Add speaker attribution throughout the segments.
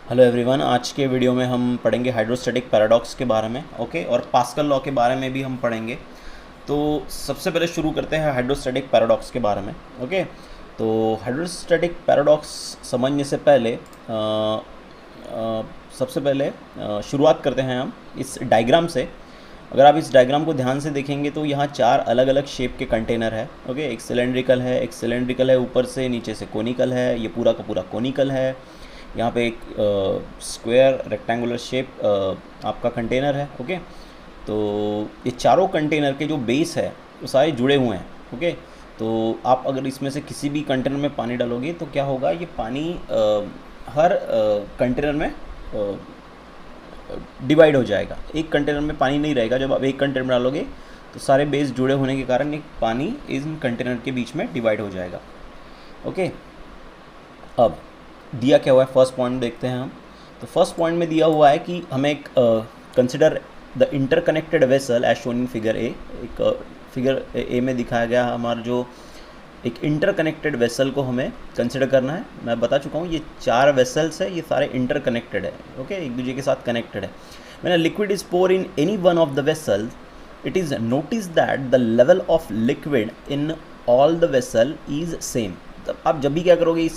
Speaker 1: Hello everyone, आज के video में हम पढ़ेंगे हाइड्रोस्टैटिक पैराडॉक्स के बारे में। ओके, और पास्कल लॉ के बारे में भी हम पढ़ेंगे। तो सबसे पहले शुरू करते हैं हाइड्रोस्टैटिक पैराडॉक्स के बारे में। ओके, तो हाइड्रोस्टैटिक पैराडॉक्स समझने से पहले सबसे पहले शुरुआत करते हैं हम इस डायग्राम से। अगर आप इस डायग्राम को ध्यान से देखेंगे तो यहाँ चार अलग अलग शेप के कंटेनर है। ओके, एक सिलेंड्रिकल है, ऊपर से नीचे से कोनिकल है, ये पूरा का पूरा कोनिकल है। यहाँ पे एक स्क्वायर रेक्टेंगुलर शेप आपका कंटेनर है। ओके, तो ये चारों कंटेनर के जो बेस है वो सारे जुड़े हुए हैं। ओके, तो आप अगर इसमें से किसी भी कंटेनर में पानी डालोगे तो क्या होगा, ये पानी हर कंटेनर में डिवाइड हो जाएगा। एक कंटेनर में पानी नहीं रहेगा। जब आप एक कंटेनर में डालोगे तो सारे बेस जुड़े होने के कारण एक पानी इन कंटेनर के बीच में डिवाइड हो जाएगा। ओके, अब दिया क्या हुआ है, फर्स्ट पॉइंट देखते हैं हम। तो फर्स्ट पॉइंट में दिया हुआ है कि हमें एक consider the interconnected vessel as shown in figure A. एक फिगर ए में दिखाया गया हमारा जो एक इंटरकनेक्टेड वेसल को हमें कंसिडर करना है। मैं बता चुका हूँ ये चार वेसल्स है, ये सारे इंटरकनेक्टेड है। ओके, एक दूसरे के साथ कनेक्टेड है। When a liquid is pour in any one of the vessel, it is notice that the level of liquid in all the vessel is same. तब आप जब भी क्या करोगे,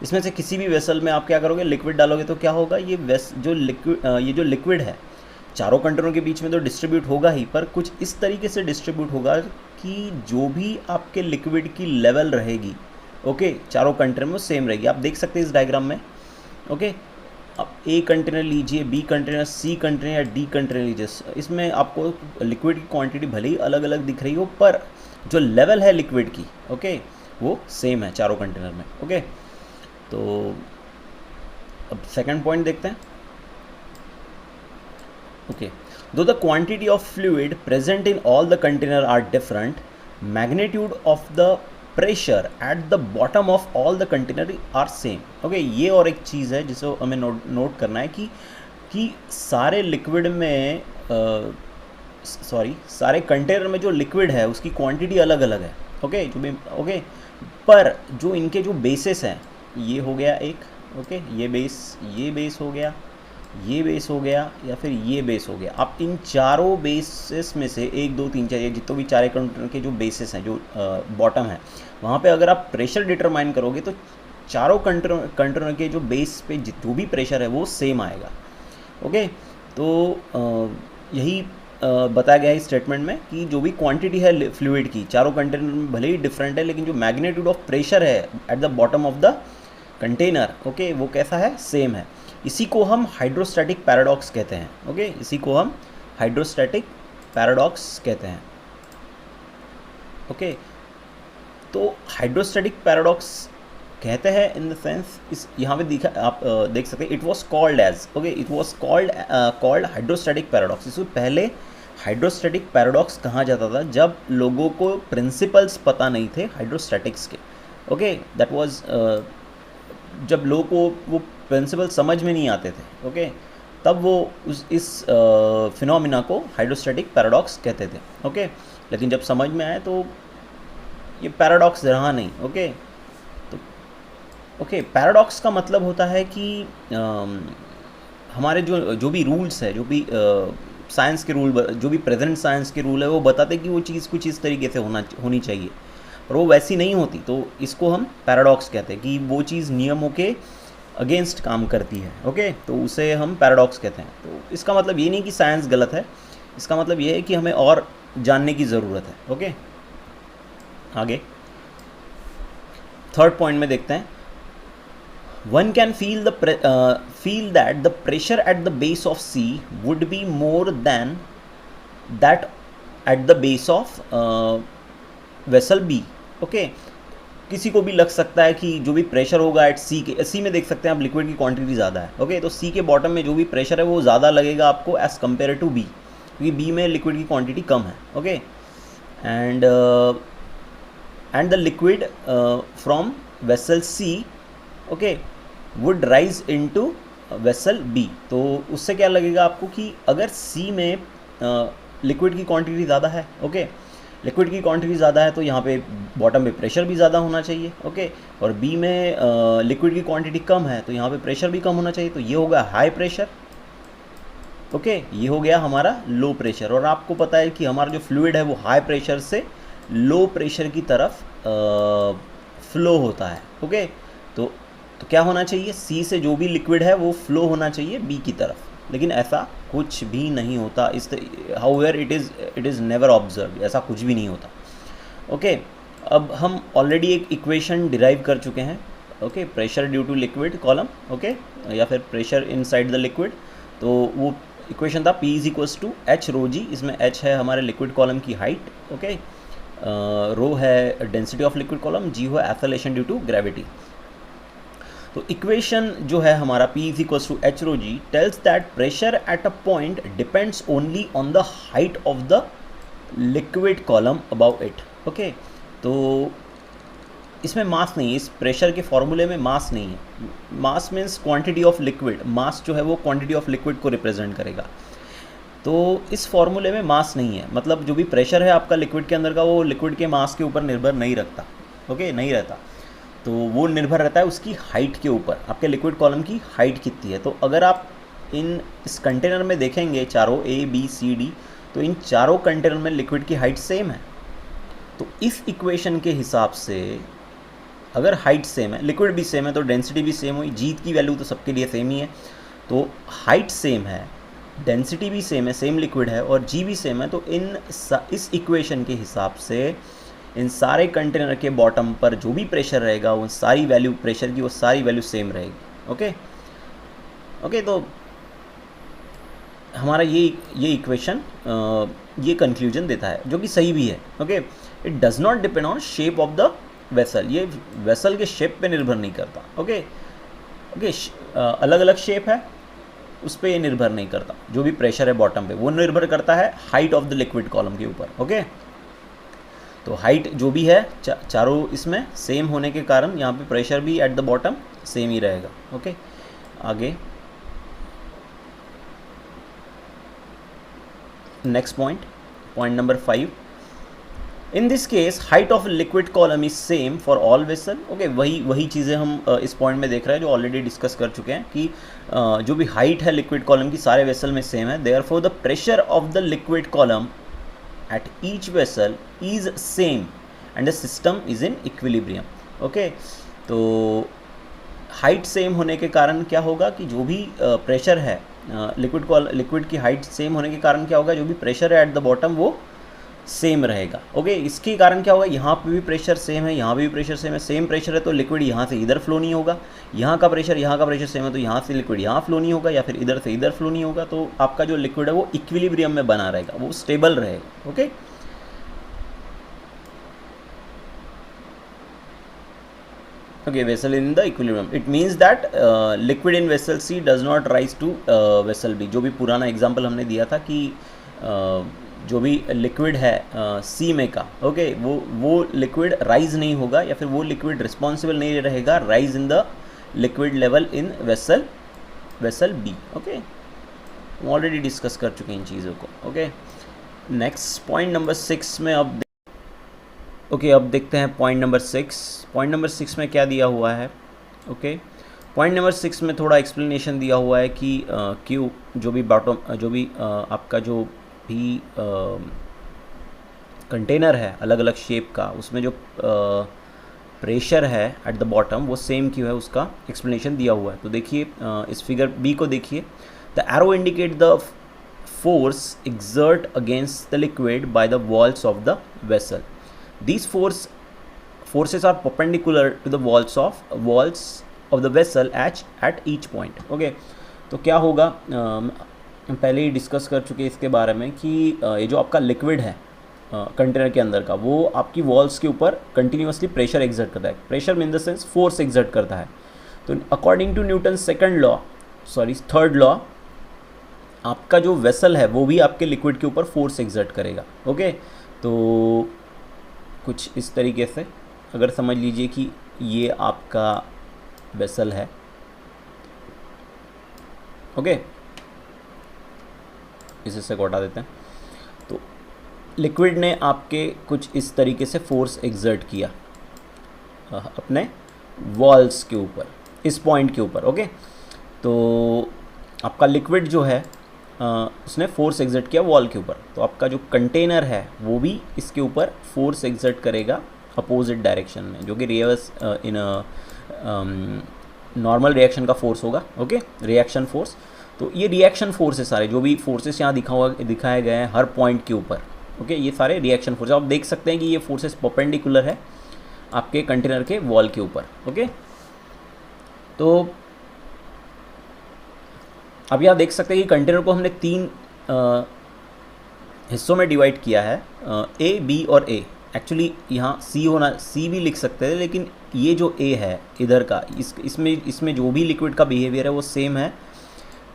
Speaker 1: इसमें से किसी भी वेसल में आप क्या करोगे, लिक्विड डालोगे तो क्या होगा, ये जो लिक्विड है चारों कंटेनरों के बीच में तो डिस्ट्रीब्यूट होगा ही, पर कुछ इस तरीके से डिस्ट्रीब्यूट होगा कि जो भी आपके लिक्विड की लेवल रहेगी, ओके, चारों कंटेनर में सेम रहेगी। आप देख सकते हैं इस डायग्राम में। ओके, आप ए कंटेनर लीजिए, बी कंटेनर, सी कंटेनर या डी कंटेनर लीजिए, इसमें आपको लिक्विड की क्वांटिटी भले ही अलग अलग दिख रही हो, पर जो लेवल है लिक्विड की, ओके, वो सेम है चारों कंटेनर में। ओके, तो अब सेकंड पॉइंट देखते हैं। Okay, though the quantity of fluid present in all the container are different, magnitude of the pressure at the bottom of all the container are same. Okay, ये और एक चीज़ है जिसे हमें नोट करना है कि सारे लिक्विड में सारे कंटेनर में जो लिक्विड है उसकी क्वांटिटी अलग अलग है। ओके, पर जो इनके जो बेसिस हैं, ये हो गया एक, ओके, ये बेस हो गया, ये बेस हो गया, या फिर ये बेस हो गया। आप इन चारों बेसिस में से 1 2 3 4 ये जितने भी चारे कंटेनर के जो बेसिस हैं, जो बॉटम है, वहाँ पे अगर आप प्रेशर डिटरमाइन करोगे तो चारों कंटेनर के जो बेस पे जो भी प्रेशर है वो सेम आएगा। ओके, तो यही बताया गया है इस स्टेटमेंट में कि जो भी क्वांटिटी है फ्लूइड की चारों कंटेनर में भले ही डिफरेंट है, लेकिन जो मैग्नीट्यूड ऑफ प्रेशर है eight the bottom of the container, okay, वो कैसा है, सेम है। इसी को हम हाइड्रोस्टैटिक पैराडॉक्स कहते हैं। ओके, इसी को हम हाइड्रोस्टैटिक पैराडॉक्स कहते हैं। ओके, तो हाइड्रोस्टैटिक पैराडॉक्स कहते हैं इन द सेंस, इस यहाँ पे दिखा आप देख सकते हैं, it was called as, okay, it was called hydrostatic paradox. इससे पहले हाइड्रोस्टैटिक पैराडॉक्स कहा जाता था जब लोगों को प्रिंसिपल्स पता नहीं थे हाइड्रोस्टैटिक्स के। ओके, दैट वाज जब लोगों को वो प्रिंसिपल समझ में नहीं आते थे, ओके, तब वो इस फिनोमिना को हाइड्रोस्टैटिक पैराडॉक्स कहते थे। ओके, लेकिन जब समझ में आए तो ये पैराडॉक्स रहा नहीं। ओके, तो ओके, पैराडॉक्स का मतलब होता है कि हमारे जो भी रूल्स है, जो भी साइंस के रूल, जो भी प्रेजेंट साइंस के रूल है, वो बताते कि वो चीज़ कुछ इस तरीके से होनी चाहिए, और वो वैसी नहीं होती, तो इसको हम पैराडॉक्स कहते हैं कि वो चीज़ नियमों के अगेंस्ट काम करती है। ओके, तो उसे हम पैराडॉक्स कहते हैं। तो इसका मतलब ये नहीं कि साइंस गलत है, इसका मतलब ये है कि हमें और जानने की ज़रूरत है। ओके, आगे थर्ड पॉइंट में देखते हैं। One can feel that the pressure at the base of C would be more than that at the base of vessel B. Okay, किसी को भी लग सकता है कि जो भी प्रेशर होगा एट सी में देख सकते हैं आप, लिक्विड की क्वांटिटी ज़्यादा है। ओके, तो सी के बॉटम में जो भी प्रेशर है वो ज़्यादा लगेगा आपको एज़ कम्पेयर टू बी, क्योंकि बी में लिक्विड की क्वांटिटी कम है। Okay, and the liquid from vessel C, okay, would rise into vessel B. तो उससे क्या लगेगा आपको कि अगर सी में लिक्विड की क्वांटिटी ज़्यादा है, ओके, लिक्विड की क्वांटिटी ज़्यादा है तो यहाँ पे बॉटम पे प्रेशर भी ज़्यादा होना चाहिए, ओके। और बी में लिक्विड की क्वांटिटी कम है तो यहाँ पे प्रेशर भी कम होना चाहिए, तो ये होगा हाई प्रेशर, ओके। ये हो गया हमारा लो प्रेशर। और आपको पता है कि हमारा जो फ्लूइड है वो हाई प्रेशर से लो प्रेशर की तरफ फ्लो होता है, ओके। तो क्या होना चाहिए, सी से जो भी लिक्विड है वो फ्लो होना चाहिए बी की तरफ, लेकिन ऐसा कुछ भी नहीं होता। इस however it is never observe, ऐसा कुछ भी नहीं होता, ओके। अब हम ऑलरेडी एक इक्वेशन डिराइव कर चुके हैं, okay, pressure due to liquid column, okay, या फिर प्रेशर इनसाइड द लिक्विड। तो वो इक्वेशन था P = H रो जी। इसमें H है हमारे लिक्विड कॉलम की हाइट, ओके, रो है density of liquid column, g हो एक्सेलरेशन ड्यू टू ग्रेविटी। तो इक्वेशन जो है हमारा P = H rho g tells that pressure at a point depends only on the height of the liquid column about it, okay. तो इसमें मास नहीं है, इस प्रेशर के फॉर्मूले में मास नहीं है। Mass means quantity of liquid, mass जो है वो क्वांटिटी ऑफ लिक्विड को रिप्रेजेंट करेगा। तो इस फॉर्मूले में मास नहीं है, मतलब जो भी प्रेशर है आपका लिक्विड के अंदर का वो लिक्विड के मास के ऊपर निर्भर नहीं रखता, ओके, नहीं रहता। तो वो निर्भर रहता है उसकी हाइट के ऊपर, आपके लिक्विड कॉलम की हाइट कितनी है। तो अगर आप इस कंटेनर में देखेंगे चारों A B C D, तो इन चारों कंटेनर में लिक्विड की हाइट सेम है। तो इस इक्वेशन के हिसाब से अगर हाइट सेम है, लिक्विड भी सेम है, तो डेंसिटी भी सेम हुई, जी की वैल्यू तो सबके लिए सेम ही है। तो हाइट सेम है, डेंसिटी भी सेम है, सेम लिक्विड है, और जी भी सेम है। तो इस इक्वेशन के हिसाब से इन सारे कंटेनर के बॉटम पर जो भी प्रेशर रहेगा वो सारी वैल्यू प्रेशर की वो सारी वैल्यू सेम रहेगी, ओके, ओके। तो हमारा ये इक्वेशन ये कंक्लूजन देता है, जो कि सही भी है, okay. It does not depend on shape of the vessel, ये वेसल के शेप पे निर्भर नहीं करता, ओके, ओके। अलग अलग शेप है उस पर ये निर्भर नहीं करता, जो भी प्रेशर है बॉटम पे वो निर्भर करता है height of the liquid column के ऊपर, ओके। तो हाइट जो भी है चारों इसमें सेम होने के कारण यहाँ पे प्रेशर भी एट द बॉटम सेम ही रहेगा, ओके। आगे next point number 5। In this case height of liquid column is same for all vessel, okay. वही चीज़ें हम इस पॉइंट में देख रहे हैं जो ऑलरेडी डिस्कस कर चुके हैं कि जो भी हाइट है लिक्विड कॉलम की सारे वेसल में सेम है। Therefore the pressure of the liquid column at each vessel is same and the system is in equilibrium, okay. तो हाइट सेम होने के कारण क्या होगा कि जो भी प्रेशर है लिक्विड की हाइट सेम होने के कारण क्या होगा, जो भी प्रेशर है एट द बॉटम वो सेम रहेगा, ओके। इसके कारण क्या होगा, यहाँ पे भी प्रेशर सेम है, यहाँ पे भी प्रेशर सेम है, सेम प्रेशर है तो लिक्विड यहाँ से इधर फ्लो नहीं होगा, यहाँ का प्रेशर सेम है तो यहाँ से लिक्विड यहाँ फ्लो नहीं होगा, या फिर इधर से इधर फ्लो नहीं होगा। तो आपका जो लिक्विड है वो इक्विलिब्रियम में बना रहेगा, वो स्टेबल रहेगा, okay. Okay, vessel in the equilibrium. It means that liquid in vessel C does not rise to vessel B. जो भी पुराना एग्जाम्पल हमने दिया था कि जो भी लिक्विड है सी में का, ओके, वो लिक्विड राइज नहीं होगा, या फिर वो लिक्विड रिस्पॉन्सिबल नहीं रहेगा rise in the liquid level in vessel B, okay. हम ऑलरेडी डिस्कस कर चुके हैं इन चीज़ों को, ओके। नेक्स्ट पॉइंट नंबर 6 में अब अब देखते हैं पॉइंट नंबर 6। पॉइंट नंबर 6 में क्या दिया हुआ है, ओके। पॉइंट नंबर 6 में थोड़ा एक्सप्लेनेशन दिया हुआ है कि क्यों जो भी आपका जो भी कंटेनर है अलग अलग शेप का, उसमें जो प्रेशर है एट द बॉटम वो सेम क्यों है, उसका एक्सप्लेनेशन दिया हुआ है। तो देखिए इस फिगर बी को देखिए, the arrow indicate the force exert against the liquid by the walls of the vessel. These forces are perpendicular to the walls of the vessel at each point, okay। तो क्या होगा, हम पहले ही discuss कर चुके इसके बारे में कि ये जो आपका लिक्विड है कंटेनर के अंदर का, वो आपकी वॉल्स के ऊपर कंटिन्यूसली प्रेशर एक्सर्ट करता है। Pressure mean the sense force exert करता है। तो according to Newton third law, आपका जो वेसल है वो भी आपके लिक्विड के ऊपर फोर्स एक्सर्ट करेगा, ओके। तो कुछ इस तरीके से अगर समझ लीजिए कि ये आपका वेसल है, ओके, इसे से हटा देते हैं। तो लिक्विड ने आपके कुछ इस तरीके से फोर्स एक्सर्ट किया अपने वॉल्स के ऊपर, इस पॉइंट के ऊपर। ओके, तो आपका लिक्विड जो है उसने फोर्स एक्सर्ट किया वॉल के ऊपर, तो आपका जो कंटेनर है वो भी इसके ऊपर फोर्स एक्सर्ट करेगा अपोजिट डायरेक्शन में, जो कि रिवर्स इन नॉर्मल रिएक्शन का फोर्स होगा। Okay, reaction force. तो ये रिएक्शन फोर्स है सारे, जो भी फोर्सेस यहाँ दिखाए गए हैं हर पॉइंट के ऊपर। ओके, ये सारे रिएक्शन फोर्स। आप देख सकते हैं कि ये फोर्सेस परपेंडिकुलर है आपके कंटेनर के वॉल के ऊपर। ओके, तो अब यहाँ देख सकते हैं कि कंटेनर को हमने 3 हिस्सों में डिवाइड किया है, ए, बी और ए। एक्चुअली यहाँ सी भी लिख सकते हैं, लेकिन ये जो ए है इधर का, इसमें जो भी लिक्विड का बिहेवियर है वो सेम है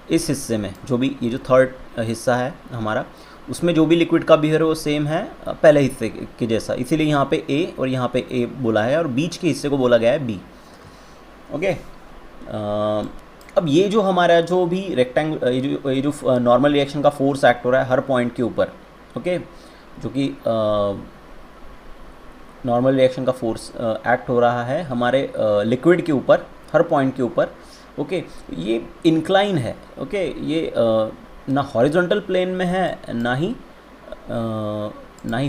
Speaker 1: इस हिस्से में। जो भी ये जो थर्ड हिस्सा है हमारा, उसमें जो भी लिक्विड का बिहेवियर है वो सेम है पहले हिस्से के जैसा, इसीलिए यहाँ पे ए और यहाँ पे ए बोला है, और बीच के हिस्से को बोला गया है बी। ओके, अब ये जो हमारा जो भी रेक्टेंगल, ये जो नॉर्मल रिएक्शन का फोर्स एक्ट हो रहा है हर पॉइंट के ऊपर। ओके, जो कि नॉर्मल रिएक्शन का फोर्स एक्ट हो रहा है हमारे लिक्विड के ऊपर हर पॉइंट के ऊपर। ओके, ये इंक्लाइन है। ओके, ये ना हॉरिजॉन्टल प्लेन में है, ना ही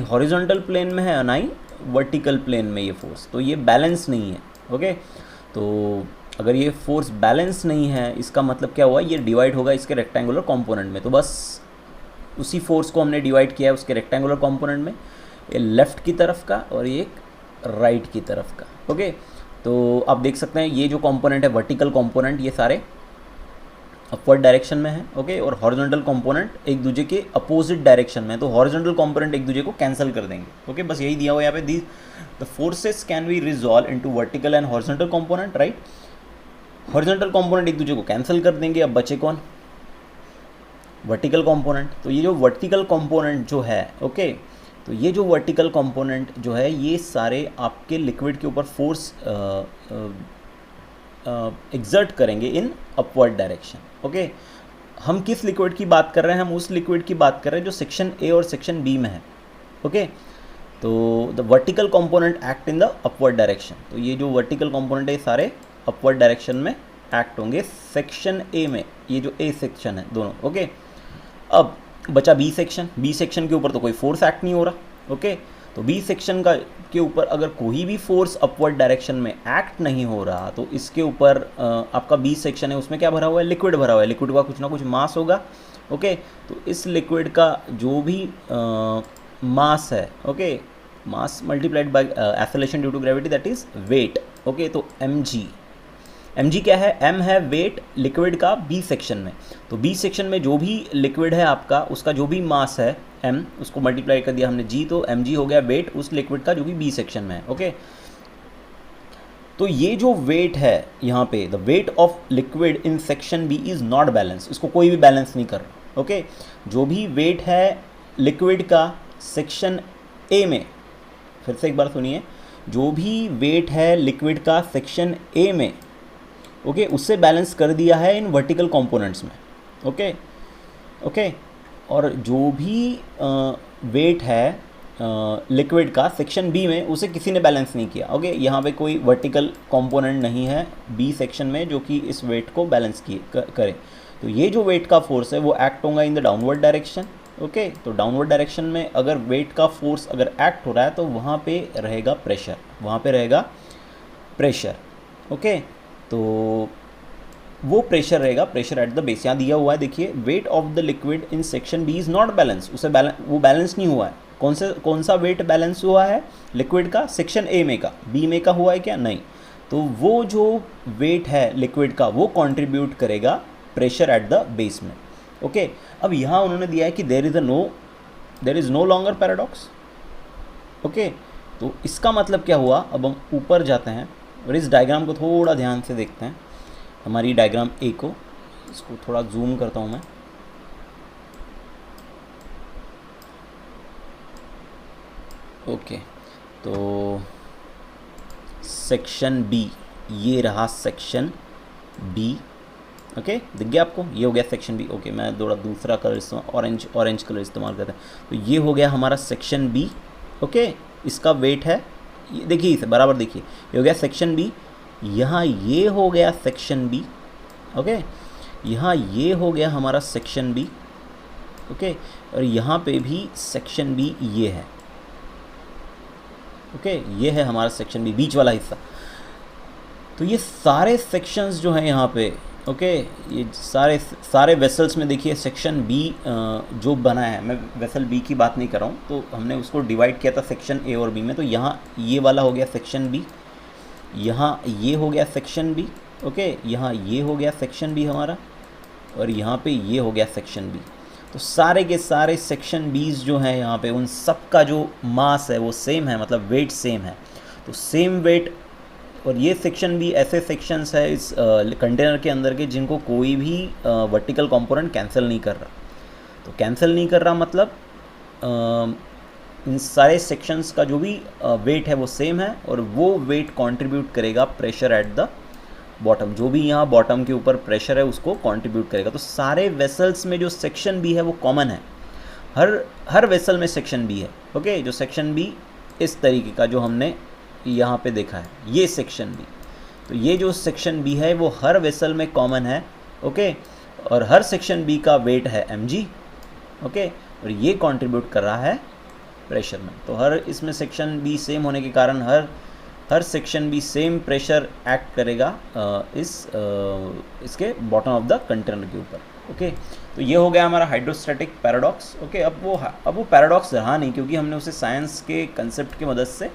Speaker 1: हॉरिजॉन्टल प्लेन में है, ना ही वर्टिकल प्लेन में ये फोर्स, तो ये बैलेंस नहीं है। ओके, तो अगर ये फोर्स बैलेंस नहीं है, इसका मतलब क्या हुआ, ये डिवाइड होगा इसके रेक्टेंगुलर कंपोनेंट में। तो बस उसी फोर्स को हमने डिवाइड किया है उसके रेक्टेंगुलर कंपोनेंट में, ये लेफ़्ट की तरफ का और ये एक राइट की तरफ का। ओके, तो आप देख सकते हैं ये जो कंपोनेंट है वर्टिकल कंपोनेंट, ये सारे अपवर्ड डायरेक्शन में है। ओके, और हॉरिजॉन्टल कंपोनेंट एक दूसरे के अपोजिट डायरेक्शन में है, तो हॉरिजॉन्टल कंपोनेंट एक दूसरे को कैंसिल कर देंगे। ओके, बस यही दिया हुआ है यहाँ पे, the forces can be resolve into vertical and horizontal component, right. Horizontal component एक दूसरे को कैंसिल कर देंगे, अब बचे कौन, वर्टिकल कंपोनेंट। तो ये जो वर्टिकल कंपोनेंट जो है, ओके, तो ये जो वर्टिकल कंपोनेंट जो है ये सारे आपके लिक्विड के ऊपर फोर्स एक्सर्ट करेंगे इन अपवर्ड डायरेक्शन। ओके, हम किस लिक्विड की बात कर रहे हैं, हम उस लिक्विड की बात कर रहे हैं जो सेक्शन ए और सेक्शन बी में है। ओके, तो the vertical component act in the upward direction, तो ये जो वर्टिकल कंपोनेंट है सारे अपवर्ड डायरेक्शन में एक्ट होंगे सेक्शन ए में, ये जो ए सेक्शन है दोनों। ओके, अब बचा बी सेक्शन। बी सेक्शन के ऊपर तो कोई फोर्स एक्ट नहीं हो रहा। ओके, तो बी सेक्शन का के ऊपर अगर कोई भी फोर्स अपवर्ड डायरेक्शन में एक्ट नहीं हो रहा, तो इसके ऊपर आपका बी सेक्शन है, उसमें क्या भरा हुआ है, लिक्विड भरा हुआ है। लिक्विड का कुछ ना कुछ मास होगा। ओके, तो इस लिक्विड का जो भी मास है, okay, mass multiplied by acceleration due to gravity, that is weight. Okay, तो mg क्या है, m है वेट लिक्विड का बी सेक्शन में। तो बी सेक्शन में जो भी लिक्विड है आपका, उसका जो भी मास है m, उसको मल्टीप्लाई कर दिया हमने g, तो mg हो गया वेट उस लिक्विड का जो भी बी सेक्शन में है। ओके, तो ये जो वेट है यहाँ पे, the weight of liquid in section B is not balance, इसको कोई भी बैलेंस नहीं कर रहा। ओके, जो भी वेट है लिक्विड का सेक्शन ए में, फिर से एक बार सुनिए, जो भी वेट है लिक्विड का सेक्शन ए में, ओके, उससे बैलेंस कर दिया है इन वर्टिकल कंपोनेंट्स में। ओके, और जो भी वेट है लिक्विड का सेक्शन बी में, उसे किसी ने बैलेंस नहीं किया। ओके, यहाँ पे कोई वर्टिकल कंपोनेंट नहीं है बी सेक्शन में जो कि इस वेट को बैलेंस करे। तो ये जो वेट का फोर्स है वो एक्ट होगा in the downward direction. Okay, तो डाउनवर्ड डायरेक्शन में अगर वेट का फोर्स अगर एक्ट हो रहा है तो वहाँ पे रहेगा प्रेशर, वहाँ पे रहेगा प्रेशर। ओके, तो वो प्रेशर रहेगा, प्रेशर एट द बेस। यहाँ दिया हुआ है, देखिए, weight of the liquid in section B is not balance, वो बैलेंस नहीं हुआ है। कौन सा वेट बैलेंस हुआ है लिक्विड का, सेक्शन ए में का, बी में का हुआ है क्या, नहीं। तो वो जो वेट है लिक्विड का वो कंट्रीब्यूट करेगा प्रेशर एट द बेस में। ओके, अब यहाँ उन्होंने दिया है कि there is no longer paradox. Okay, तो इसका मतलब क्या हुआ, अब हम ऊपर जाते हैं और इस डायग्राम को थोड़ा ध्यान से देखते हैं, हमारी डायग्राम ए को, इसको थोड़ा जूम करता हूँ मैं। ओके, तो सेक्शन बी, ये रहा सेक्शन बी। ओके दिख गया आपको, ये हो गया सेक्शन बी। ओके मैं थोड़ा दूसरा कलर ऑरेंज कलर इस्तेमाल करते हैं। तो ये हो गया हमारा सेक्शन बी। ओके इसका वेट है, ये देखिए इसे बराबर देखिए, ये हो गया सेक्शन बी। यहाँ ये हो गया सेक्शन बी। ओके यहाँ ये हो गया हमारा सेक्शन बी। ओके और यहाँ पे भी सेक्शन बी ये है। ओके ये है हमारा सेक्शन बी, बीच वाला हिस्सा। तो ये सारे सेक्शंस जो हैं यहाँ पे, ओके ये सारे वेसल्स में देखिए सेक्शन बी जो बना है, मैं वेसल बी की बात नहीं कर रहा हूँ, तो हमने उसको डिवाइड किया था सेक्शन ए और बी में। तो यहाँ ये वाला हो गया सेक्शन बी, यहाँ ये हो गया सेक्शन बी। ओके यहाँ ये हो गया सेक्शन बी हमारा, और यहाँ पे ये हो गया सेक्शन बी। तो सारे के सारे सेक्शन बीज जो हैं यहाँ पे, उन सब का जो मास है वो सेम है, मतलब वेट सेम है। तो सेम वेट, और ये सेक्शन भी ऐसे सेक्शंस है इस कंटेनर के अंदर के जिनको कोई भी वर्टिकल कंपोनेंट कैंसिल नहीं कर रहा। तो कैंसिल नहीं कर रहा मतलब इन सारे सेक्शंस का जो भी वेट है वो सेम है, और वो वेट कंट्रीब्यूट करेगा प्रेशर एट द बॉटम, जो भी यहाँ बॉटम के ऊपर प्रेशर है उसको कंट्रीब्यूट करेगा। तो सारे वेसल्स में जो सेक्शन बी है वो कॉमन है, हर वेसल में सेक्शन बी है। ओके जो सेक्शन बी इस तरीके का जो हमने यहाँ पे देखा है, ये सेक्शन बी। तो ये जो सेक्शन बी है वो हर वेसल में कॉमन है। ओके और हर सेक्शन बी का वेट है mg। ओके और ये कंट्रीब्यूट कर रहा है प्रेशर में। तो हर इसमें सेक्शन बी सेम होने के कारण हर सेक्शन बी सेम प्रेशर एक्ट करेगा इसके बॉटम ऑफ द कंटेनर के ऊपर। ओके तो ये हो गया हमारा हाइड्रोस्टैटिक पैराडॉक्स। ओके अब वो पैराडॉक्स रहा नहीं, क्योंकि हमने उसे साइंस के कंसेप्ट की मदद से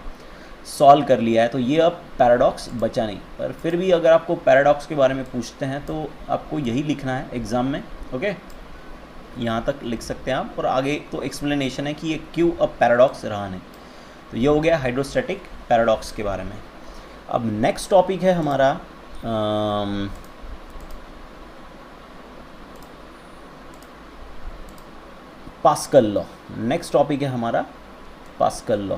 Speaker 1: सॉल्व कर लिया है। तो ये अब पैराडॉक्स बचा नहीं, पर फिर भी अगर आपको पैराडॉक्स के बारे में पूछते हैं तो आपको यही लिखना है एग्ज़ाम में। ओके यहाँ तक लिख सकते हैं आप, और आगे तो एक्सप्लेनेशन है कि ये क्यों अब पैराडॉक्स रहा नहीं। तो ये हो गया हाइड्रोस्टैटिक पैराडॉक्स के बारे में। अब नेक्स्ट टॉपिक है हमारा पास्कल लॉ। नेक्स्ट टॉपिक है हमारा पास्कल लॉ।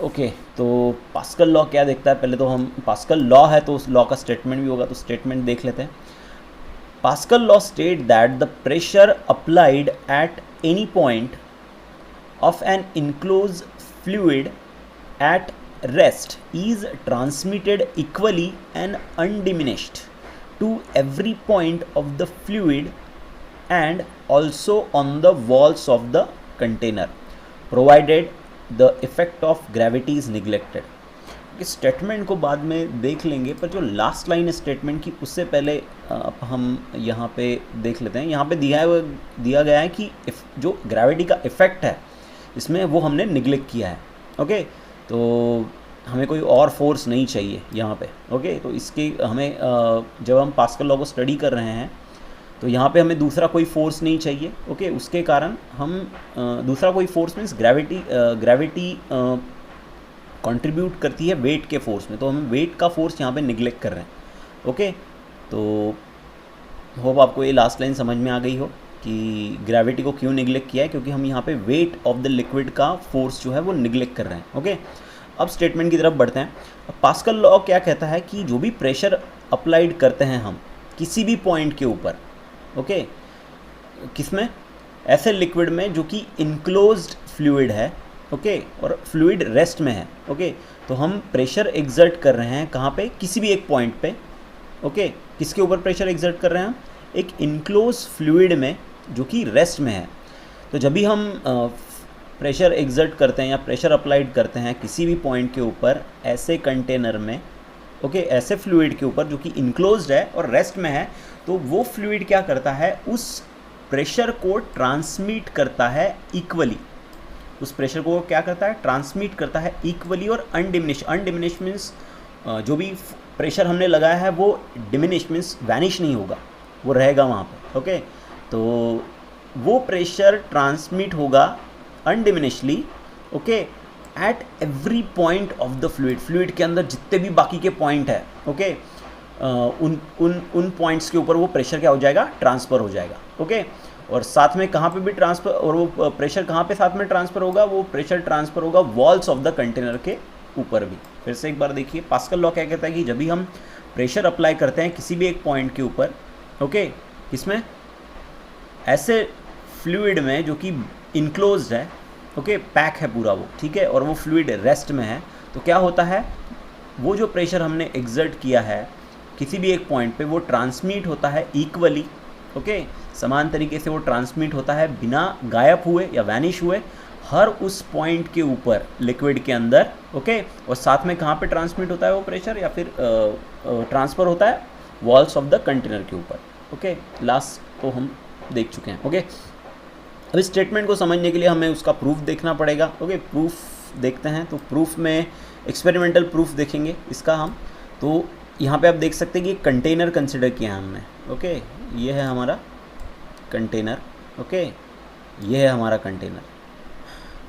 Speaker 1: ओके तो पास्कल लॉ क्या देखता है, पहले तो हम पास्कल लॉ है तो उस लॉ का स्टेटमेंट भी होगा, तो स्टेटमेंट देख लेते हैं। Pascal law state that the pressure applied at any point of an enclose fluid at rest is transmitted equally and undiminished to every point of the fluid and also on the walls of the container provided the effect of gravity is neglected. इस statement को बाद में देख लेंगे, पर जो last line है statement की उससे पहले हम यहाँ पे देख लेते हैं। यहाँ पे दिया गया है कि जो ग्रेविटी का इफेक्ट है इसमें वो हमने निगलेक्ट किया है। ओके तो हमें कोई और फोर्स नहीं चाहिए यहाँ पे। ओके तो इसके हमें जब हम पास्कल लॉ को स्टडी कर रहे हैं तो यहाँ पे हमें दूसरा कोई फोर्स नहीं चाहिए। ओके उसके कारण हम दूसरा कोई फोर्स मीन्स ग्रेविटी कंट्रीब्यूट करती है वेट के फोर्स में, तो हम वेट का फोर्स यहाँ पे निगलेक्ट कर रहे हैं। ओके तो होप आपको ये लास्ट लाइन समझ में आ गई हो कि ग्रेविटी को क्यों निगलेक्ट किया है, क्योंकि हम यहाँ पे वेट ऑफ द लिक्विड का फोर्स जो है वो निगलेक्ट कर रहे हैं। ओके अब स्टेटमेंट की तरफ बढ़ते हैं। पास्कल लॉ क्या कहता है कि जो भी प्रेशर अप्लाइड करते हैं हम किसी भी पॉइंट के ऊपर, ओके किसमें, ऐसे लिक्विड में जो कि इनक्लोज्ड फ्लूइड है, ओके और फ्लूइड रेस्ट में है। ओके तो हम प्रेशर एक्सर्ट कर रहे हैं कहाँ पे, किसी भी एक पॉइंट पे। ओके किसके ऊपर प्रेशर एक्सर्ट कर रहे हैं हम, एक इनक्लोज फ्लूइड में जो कि रेस्ट में है। तो जब भी हम प्रेशर एक्सर्ट करते हैं या प्रेशर अप्लाइड करते हैं किसी भी पॉइंट के ऊपर ऐसे कंटेनर में, ओके ऐसे फ्लूइड के ऊपर जो कि इनक्लोज्ड है और रेस्ट में है, तो वो फ्लूइड क्या करता है, उस प्रेशर को ट्रांसमिट करता है इक्वली। उस प्रेशर को क्या करता है, ट्रांसमिट करता है इक्वली और अनडिमिनिश। अनडिमिनिश मीन्स जो भी प्रेशर हमने लगाया है वो डिमिनिश मीन्स वैनिश नहीं होगा, वो रहेगा वहाँ पर। ओके तो वो प्रेशर ट्रांसमिट होगा undiminishedly, okay at every point of the fluid. Fluid के अंदर जितने भी बाकी के पॉइंट है, ओके उन पॉइंट्स के ऊपर वो प्रेशर क्या हो जाएगा, ट्रांसफ़र हो जाएगा। ओके और साथ में कहाँ पे भी ट्रांसफ़र, और वो प्रेशर कहाँ पे साथ में ट्रांसफ़र होगा, वो प्रेशर ट्रांसफ़र होगा वॉल्स ऑफ द कंटेनर के ऊपर भी। फिर से एक बार देखिए, पास्कल लॉ क्या कहता है कि जब भी हम प्रेशर अप्लाई करते हैं किसी भी एक पॉइंट के ऊपर, ओके, किसमें, ऐसे फ्लूइड में जो कि इनक्लोज्ड है, ओके, पैक है पूरा वो, ठीक है, और वो फ्लूइड रेस्ट में है, तो क्या होता है, वो जो प्रेशर हमने एग्जर्ट किया है किसी भी एक पॉइंट पे वो ट्रांसमिट होता है इक्वली, ओके, समान तरीके से वो ट्रांसमिट होता है बिना गायब हुए या वैनिश हुए हर उस पॉइंट के ऊपर लिक्विड के अंदर, ओके, और साथ में कहाँ पे ट्रांसमिट होता है वो प्रेशर या फिर ट्रांसफ़र होता है वॉल्स ऑफ द कंटेनर के ऊपर, ओके। लास्ट को हम देख चुके हैं, ओके। अब इस स्टेटमेंट को समझने के लिए हमें उसका प्रूफ देखना पड़ेगा, ओके। प्रूफ देखते हैं, तो प्रूफ में एक्सपेरिमेंटल प्रूफ देखेंगे इसका हम। तो यहाँ पे आप देख सकते हैं कि कंटेनर कंसिडर किया है हमने, ओके, ये है हमारा कंटेनर, ओके, ये है हमारा कंटेनर।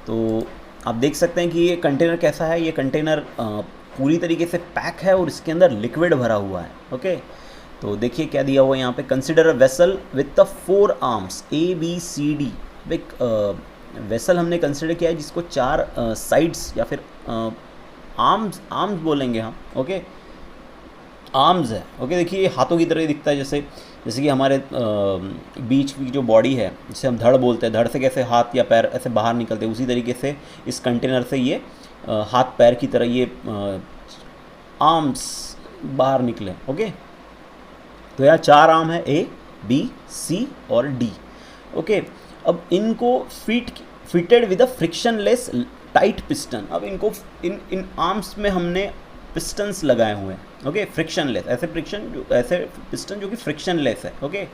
Speaker 1: तो आप देख सकते हैं कि ये कंटेनर कैसा है, ये कंटेनर पूरी तरीके से पैक है और इसके अंदर लिक्विड भरा हुआ है, ओके। तो देखिए क्या दिया हुआ है यहाँ पे, consider a vessel with the 4 arms ABCD। एक वेसल हमने कंसिडर किया है जिसको 4 साइड्स या फिर आर्म्स बोलेंगे हम, ओके, आर्म्स है, ओके। देखिए ये हाथों की तरह दिखता है, जैसे कि हमारे बीच की जो बॉडी है जिसे हम धड़ बोलते हैं, धड़ से कैसे हाथ या पैर ऐसे बाहर निकलते हैं, उसी तरीके से इस कंटेनर से ये हाथ पैर की तरह ये आर्म्स बाहर निकले, ओके। तो यहाँ 4 आर्म है, A, B, C और D, ओके। अब इनको fitted with a frictionless tight piston. अब इनको इन आर्म्स में हमने पिस्टन्स लगाए हुए हैं, ओके, फ्रिक्शनलेस, ऐसे पिस्टन जो कि फ्रिक्शनलेस है, ओके,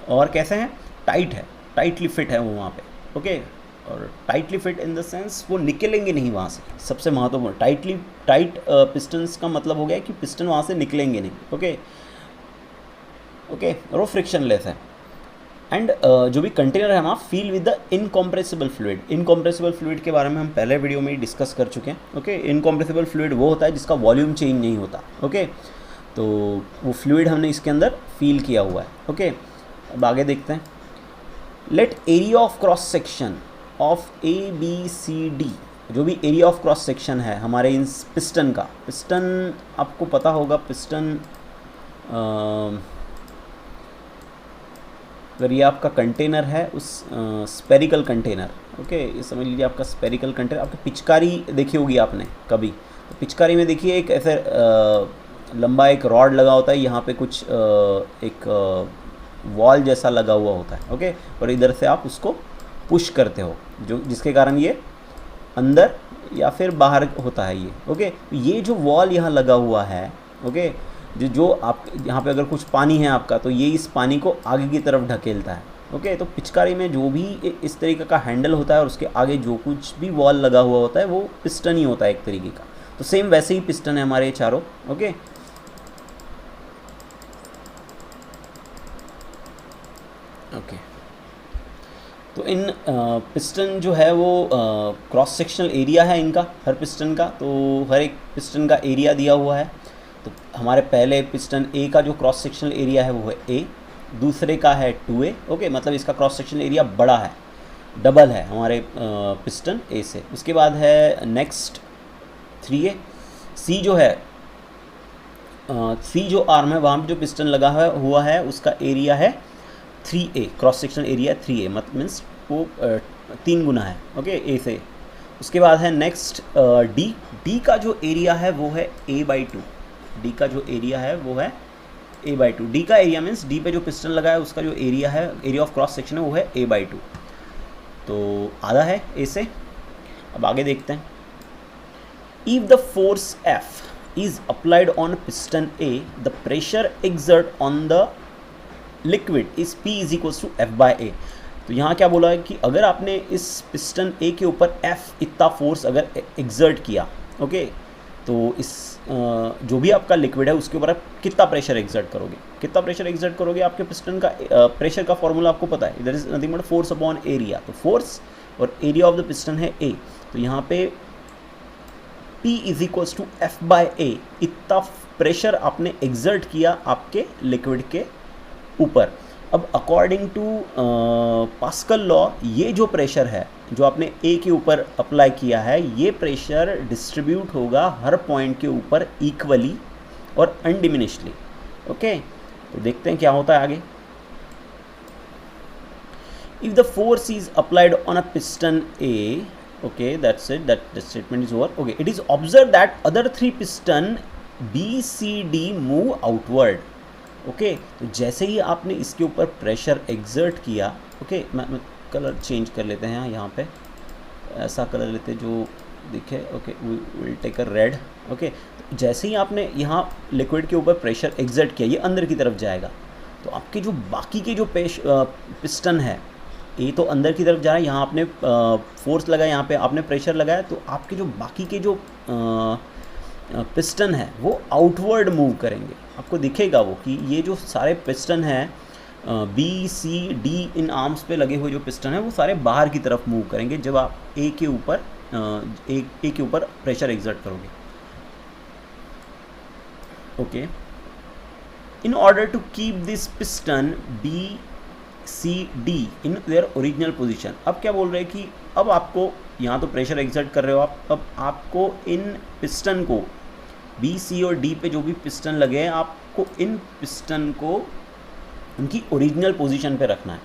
Speaker 1: और कैसे हैं, टाइट है, टाइटली फिट है वो वहाँ पे, ओके। और tightly fit in the sense वो निकलेंगे नहीं वहाँ से, सबसे महत्वपूर्ण, टाइट पिस्टन्स का मतलब हो गया कि पिस्टन वहाँ से निकलेंगे नहीं, ओके, और वो फ्रिक्शनलेस है। एंड जो भी कंटेनर है हमारा feel with the incompressible fluid. Incompressible fluid के बारे में हम पहले वीडियो में ही डिस्कस कर चुके हैं, ओके। इनकॉम्प्रेसिबल फ्लूइड वो होता है जिसका वॉल्यूम चेंज नहीं होता, ओके। तो वो फ्लूइड हमने इसके अंदर फील किया हुआ है, ओके। अब आगे देखते हैं, let area of cross section of ABCD, जो भी एरिया ऑफ क्रॉस सेक्शन है हमारे इन पिस्टन का, पिस्टन आपको पता होगा, पिस्टन अगर ये आपका कंटेनर है, उस स्पेरिकल कंटेनर, ओके, ये समझ लीजिए आपका स्पेरिकल कंटेनर। आपकी पिचकारी देखी होगी आपने कभी, तो पिचकारी में देखिए एक ऐसे लंबा एक रॉड लगा होता है, यहाँ पे कुछ एक वॉल जैसा लगा हुआ होता है, ओके, और इधर से आप उसको पुश करते हो, जो जिसके कारण ये अंदर या फिर बाहर होता है ये, ओके। ये जो वॉल यहाँ लगा हुआ है, ओके, जो आप यहाँ पे अगर कुछ पानी है आपका, तो ये इस पानी को आगे की तरफ ढकेलता है, ओके। तो पिचकारी में जो भी इस तरीके का हैंडल होता है और उसके आगे जो कुछ भी वॉल लगा हुआ होता है वो पिस्टन ही होता है एक तरीके का। तो सेम वैसे ही पिस्टन है हमारे चारों, ओके। तो इन पिस्टन जो है वो क्रॉस सेक्शनल एरिया है इनका, हर पिस्टन का, तो हर एक पिस्टन का एरिया दिया हुआ है। तो हमारे पहले पिस्टन A का जो क्रॉस सेक्शनल एरिया है वो है A, दूसरे का है 2A, ओके, मतलब इसका क्रॉस सेक्शनल एरिया बड़ा है, डबल है हमारे पिस्टन A से। उसके बाद है नेक्स्ट 3A। C जो है, C जो आर्म है वहाँ पे जो पिस्टन लगा हुआ है उसका एरिया है 3A, cross sectional area 3A, मतलब मीन्स वो 3 गुना है, ओके, A से। उसके बाद है नेक्स्ट D का जो एरिया है वो है A/2, D का जो एरिया है वो है A/2। D का एरिया मीन्स D पे जो पिस्टन लगा है उसका जो एरिया है, एरिया ऑफ क्रॉस सेक्शन है वो है A/2, तो आधा है A से। अब आगे देखते हैं, if the force F is applied on piston A, the pressure exert on the liquid is P is equals to F/A। तो यहाँ क्या बोला है कि अगर आपने इस पिस्टन A के ऊपर F इतना फोर्स अगर एग्जर्ट किया, ओके, तो इस जो भी आपका लिक्विड है उसके ऊपर आप कितना प्रेशर एग्जर्ट करोगे, आपके पिस्टन का प्रेशर का फॉर्मूला आपको पता है, इधर is nothing but force upon area. तो फोर्स और एरिया ऑफ द पिस्टन है A, तो यहाँ पे P is equals to F/A, इतना प्रेशर आपने एग्जर्ट किया आपके लिक्विड के ऊपर। अब अकॉर्डिंग टू पास्कल लॉ ये जो प्रेशर है जो आपने ए के ऊपर अप्लाई किया है, ये प्रेशर डिस्ट्रीब्यूट होगा हर पॉइंट के ऊपर इक्वली और अनडिमिनिशली। ओके, तो देखते हैं क्या होता है आगे। If the force is applied on a piston A, okay, that's it, that the statement is over. Okay, it is observed that other three piston B, C, D move outward. Okay, तो जैसे ही आपने इसके ऊपर pressure exert किया, okay, मैं colour change कर लेते हैं यहाँ पे, ऐसा कलर लेते हैं जो दिखे। Okay, will take a red. Okay, जैसे ही आपने यहाँ लिक्विड के ऊपर प्रेशर एग्जर्ट किया, ये अंदर की तरफ जाएगा, तो आपके जो बाकी के जो पिस्टन है, ये तो अंदर की तरफ जा रहा है, यहाँ आपने फोर्स लगाया, यहाँ पे आपने प्रेशर लगाया, तो आपके जो बाकी के जो पिस्टन है वो आउटवर्ड मूव करेंगे। आपको दिखेगा वो कि ये जो सारे पिस्टन हैं B, C, D, in arms पे लगे हुए जो पिस्टन हैं वो सारे बाहर की तरफ मूव करेंगे जब आप ए के ऊपर प्रेशर एग्जर्ट करोगे। Okay, in order to keep this piston B, C, D in their original position. अब क्या बोल रहे हैं कि अब आपको यहाँ तो प्रेशर एग्जर्ट कर रहे हो आप, अब आपको इन पिस्टन को बी, सी और डी पे जो भी पिस्टन लगे हैं, आपको इन पिस्टन को उनकी ओरिजिनल पोजीशन पे रखना है।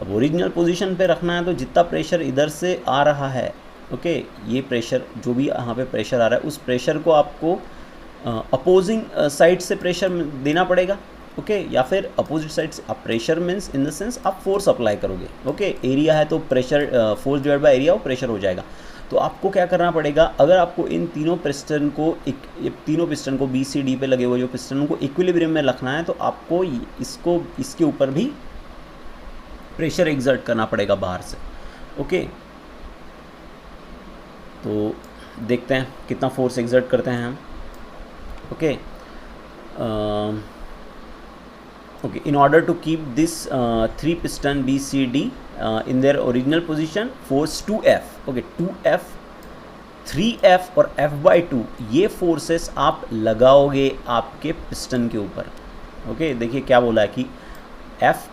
Speaker 1: अब ओरिजिनल पोजीशन पे रखना है तो जितना प्रेशर इधर से आ रहा है, ओके, ये प्रेशर जो भी यहाँ पे प्रेशर आ रहा है, उस प्रेशर को आपको अपोजिंग साइड से प्रेशर देना पड़ेगा। ओके, या फिर अपोजिट साइड से। आप pressure means in the sense आप फोर्स अप्लाई करोगे। ओके, एरिया है तो pressure, force divide by area, वो प्रेशर हो जाएगा। तो आपको क्या करना पड़ेगा, अगर आपको इन तीनों पिस्टन को बी, सी, डी पे लगे हुए जो पिस्टन को इक्विलिब्रियम में रखना है, तो आपको इसके ऊपर भी प्रेशर एग्जर्ट करना पड़ेगा बाहर से। ओके, तो देखते हैं कितना फोर्स एग्जर्ट करते हैं हम। Okay, okay, in order to keep this three piston B, C, D in their original position, force 2F, okay, 2F, 3F और F/2 ये फोर्सेस आप लगाओगे आपके पिस्टन के ऊपर। ओके, देखिए क्या बोला है कि F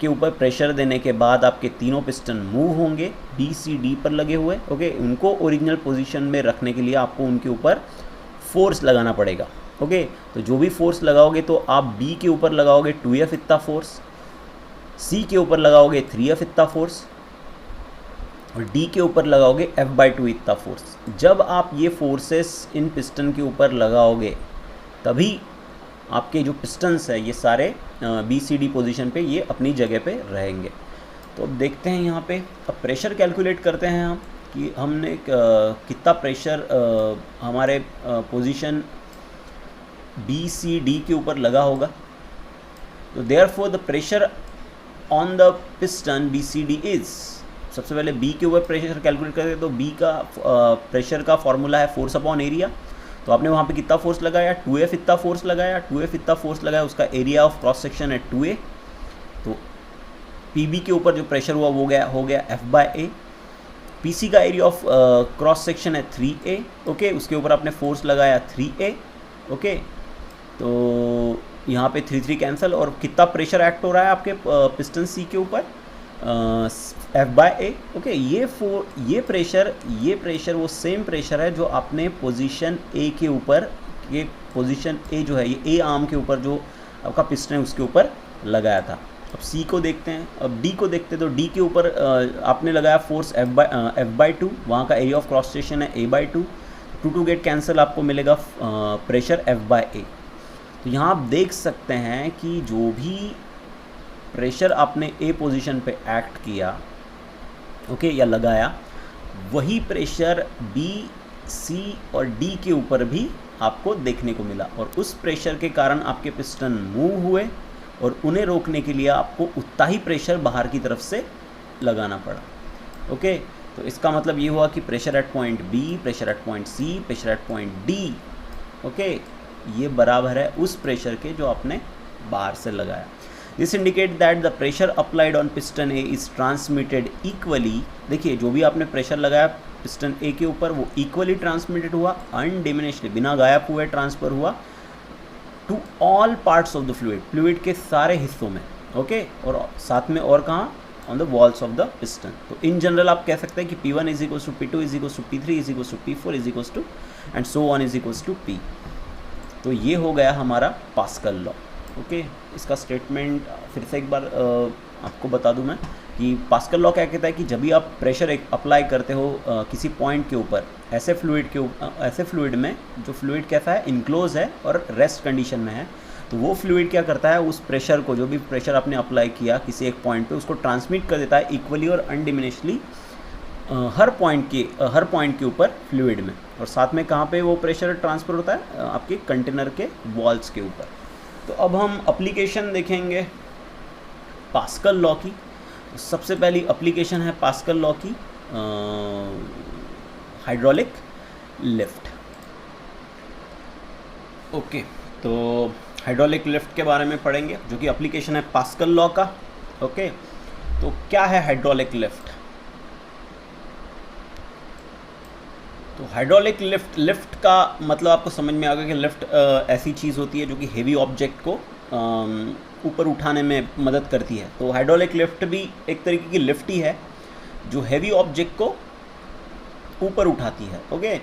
Speaker 1: के ऊपर प्रेशर देने के बाद आपके तीनों पिस्टन मूव होंगे B, C, D पर लगे हुए। ओके, उनको ओरिजिनल पोजीशन में रखने के लिए आपको उनके ऊपर फोर्स लगाना पड़ेगा। ओके, तो जो भी फोर्स लगाओगे तो आप बी के ऊपर लगाओगे 2F इतना फोर्स, सी के ऊपर लगाओगे 3F इतना फोर्स और डी के ऊपर लगाओगे F/2 इतना फोर्स। जब आप ये फोर्सेस इन पिस्टन के ऊपर लगाओगे तभी आपके जो पिस्टन्स है ये सारे बी, सी, डी पोजीशन पे ये अपनी जगह पे रहेंगे। तो अब देखते हैं यहाँ पे, अब प्रेशर कैलकुलेट करते हैं हम कि हमने कितना प्रेशर हमारे पोजीशन बी, सी, डी के ऊपर लगा होगा। तो therefore the pressure on the piston B, C, D is, सबसे पहले बी के ऊपर प्रेशर कैलकुलेट करते हैं तो बी का प्रेशर का फॉर्मूला है फोर्स अपॉन एरिया। तो आपने वहाँ पे कितना फोर्स लगाया, 2F इतना फोर्स लगाया, 2F इतना फोर्स लगाया, उसका एरिया ऑफ क्रॉस सेक्शन है 2A। तो पीबी के ऊपर जो प्रेशर हुआ वो हो गया F/A। पीसी का एरिया ऑफ क्रॉस सेक्शन है 3A। ओके, उसके ऊपर आपने फोर्स लगाया 3A। ओके, तो यहाँ पे 3 कैंसिल, और कितना प्रेशर एक्ट हो रहा है आपके पिस्टन सी के ऊपर, F/A। ओके, ये प्रेशर वो सेम प्रेशर है जो आपने पोजीशन ए के ऊपर, ये पोजीशन ए जो है, ये ए आर्म के ऊपर जो आपका पिस्टन है उसके ऊपर लगाया था। अब सी को देखते हैं, अब डी को देखते हैं। तो डी के ऊपर आपने लगाया फोर्स F/2, वहाँ का एरिया ऑफ क्रॉस सेक्शन है A/2, 2 गेट कैंसिल, आपको मिलेगा प्रेशर F/A। तो यहाँ आप देख सकते हैं कि जो भी प्रेशर आपने ए पोजीशन पे एक्ट किया, ओके, या लगाया, वही प्रेशर बी, सी और डी के ऊपर भी आपको देखने को मिला, और उस प्रेशर के कारण आपके पिस्टन मूव हुए और उन्हें रोकने के लिए आपको उतना ही प्रेशर बाहर की तरफ से लगाना पड़ा। ओके, तो इसका मतलब ये हुआ कि pressure at point B, pressure at point C, pressure at point D, okay, ये बराबर है उस प्रेशर के जो आपने बाहर से लगाया। This indicate that the pressure applied on piston A is transmitted equally. देखिए, जो भी आपने प्रेशर लगाया पिस्टन ए के ऊपर वो इक्वली ट्रांसमिटेड हुआ, अनडिमिनिश्डली, बिना गायब हुए ट्रांसफ़र हुआ to all parts of the fluid, fluid के सारे हिस्सों में। ओके, और साथ में और कहाँ, on the walls of the piston. तो इन जनरल आप कह सकते हैं कि P1 is equals to P2 is equals to P3 is equals to P4 is equals to and so on is equals to P। तो ये हो गया हमारा पास्कल लॉ। ओके, इसका स्टेटमेंट फिर से एक बार आपको बता दूं मैं कि पास्कल लॉ क्या कहता है कि जब भी आप प्रेशर अप्लाई करते हो किसी पॉइंट के ऊपर, ऐसे फ्लूइड में जो फ्लूइड कैसा है, इनक्लोज है और रेस्ट कंडीशन में है, तो वो फ्लूइड क्या करता है, उस प्रेशर को, जो भी प्रेशर आपने अप्लाई किया किसी एक पॉइंट पे, उसको ट्रांसमिट कर देता है इक्वली और अनडिमिनिशली हर पॉइंट के ऊपर फ्लूइड में। और साथ में कहाँ पे वो प्रेशर ट्रांसफ़र होता है, आपके कंटेनर के वॉल्स के ऊपर। तो अब हम एप्लीकेशन देखेंगे पास्कल लॉ की। तो सबसे पहली एप्लीकेशन है पास्कल लॉ की हाइड्रोलिक लिफ्ट। ओके, तो हाइड्रोलिक लिफ्ट के बारे में पढ़ेंगे जो कि एप्लीकेशन है पास्कल लॉ का। ओके, तो क्या है हाइड्रोलिक लिफ्ट? तो हाइड्रोलिक लिफ्ट का मतलब आपको समझ में आ गया कि लिफ्ट ऐसी चीज़ होती है जो कि हेवी ऑब्जेक्ट को ऊपर उठाने में मदद करती है। तो हाइड्रोलिक लिफ्ट भी एक तरीके की लिफ्ट ही है जो हेवी ऑब्जेक्ट को ऊपर उठाती है। ओके,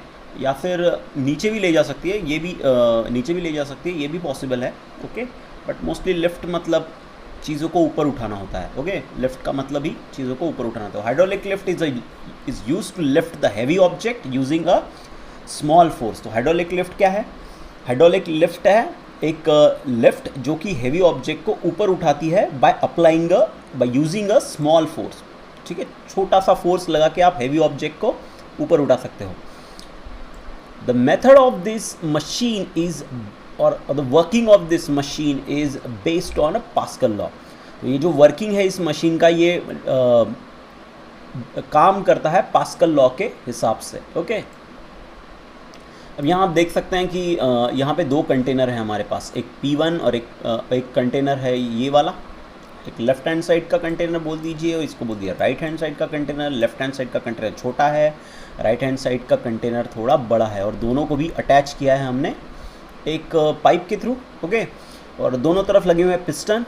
Speaker 1: या फिर नीचे भी ले जा सकती है, ये भी नीचे भी ले जा सकती है, ये भी पॉसिबल है। ओके, बट मोस्टली लिफ्ट मतलब चीज़ों को ऊपर उठाना होता है। ओके, लिफ्ट का मतलब ही चीज़ों को ऊपर उठाना होता है। Hydraulic lift is used to lift the heavy object using a small force. तो हाइड्रोलिक लिफ्ट क्या है? हाइड्रोलिक लिफ्ट है एक लिफ्ट जो कि हैवी ऑब्जेक्ट को ऊपर उठाती है by using a small force. ठीक है, छोटा सा फोर्स लगा के आप हैवी ऑब्जेक्ट को ऊपर उठा सकते हो। The method of this machine is और the working of this machine is based on a Pascal law. तो ये जो वर्किंग है इस मशीन का, ये काम करता है पास्कल लॉ के हिसाब से। ओके, अब यहाँ आप देख सकते हैं कि यहाँ पे दो कंटेनर हैं हमारे पास, एक P1 और एक कंटेनर है ये वाला। एक लेफ्ट हैंड साइड का कंटेनर बोल दीजिए और इसको बोल दिया राइट हैंड साइड का कंटेनर। लेफ्ट हैंड साइड का कंटेनर छोटा है, राइट हैंड साइड का कंटेनर थोड़ा बड़ा है, और दोनों को भी अटैच किया है हमने एक पाइप के थ्रू। ओके, और दोनों तरफ लगे हुए हैं पिस्टन।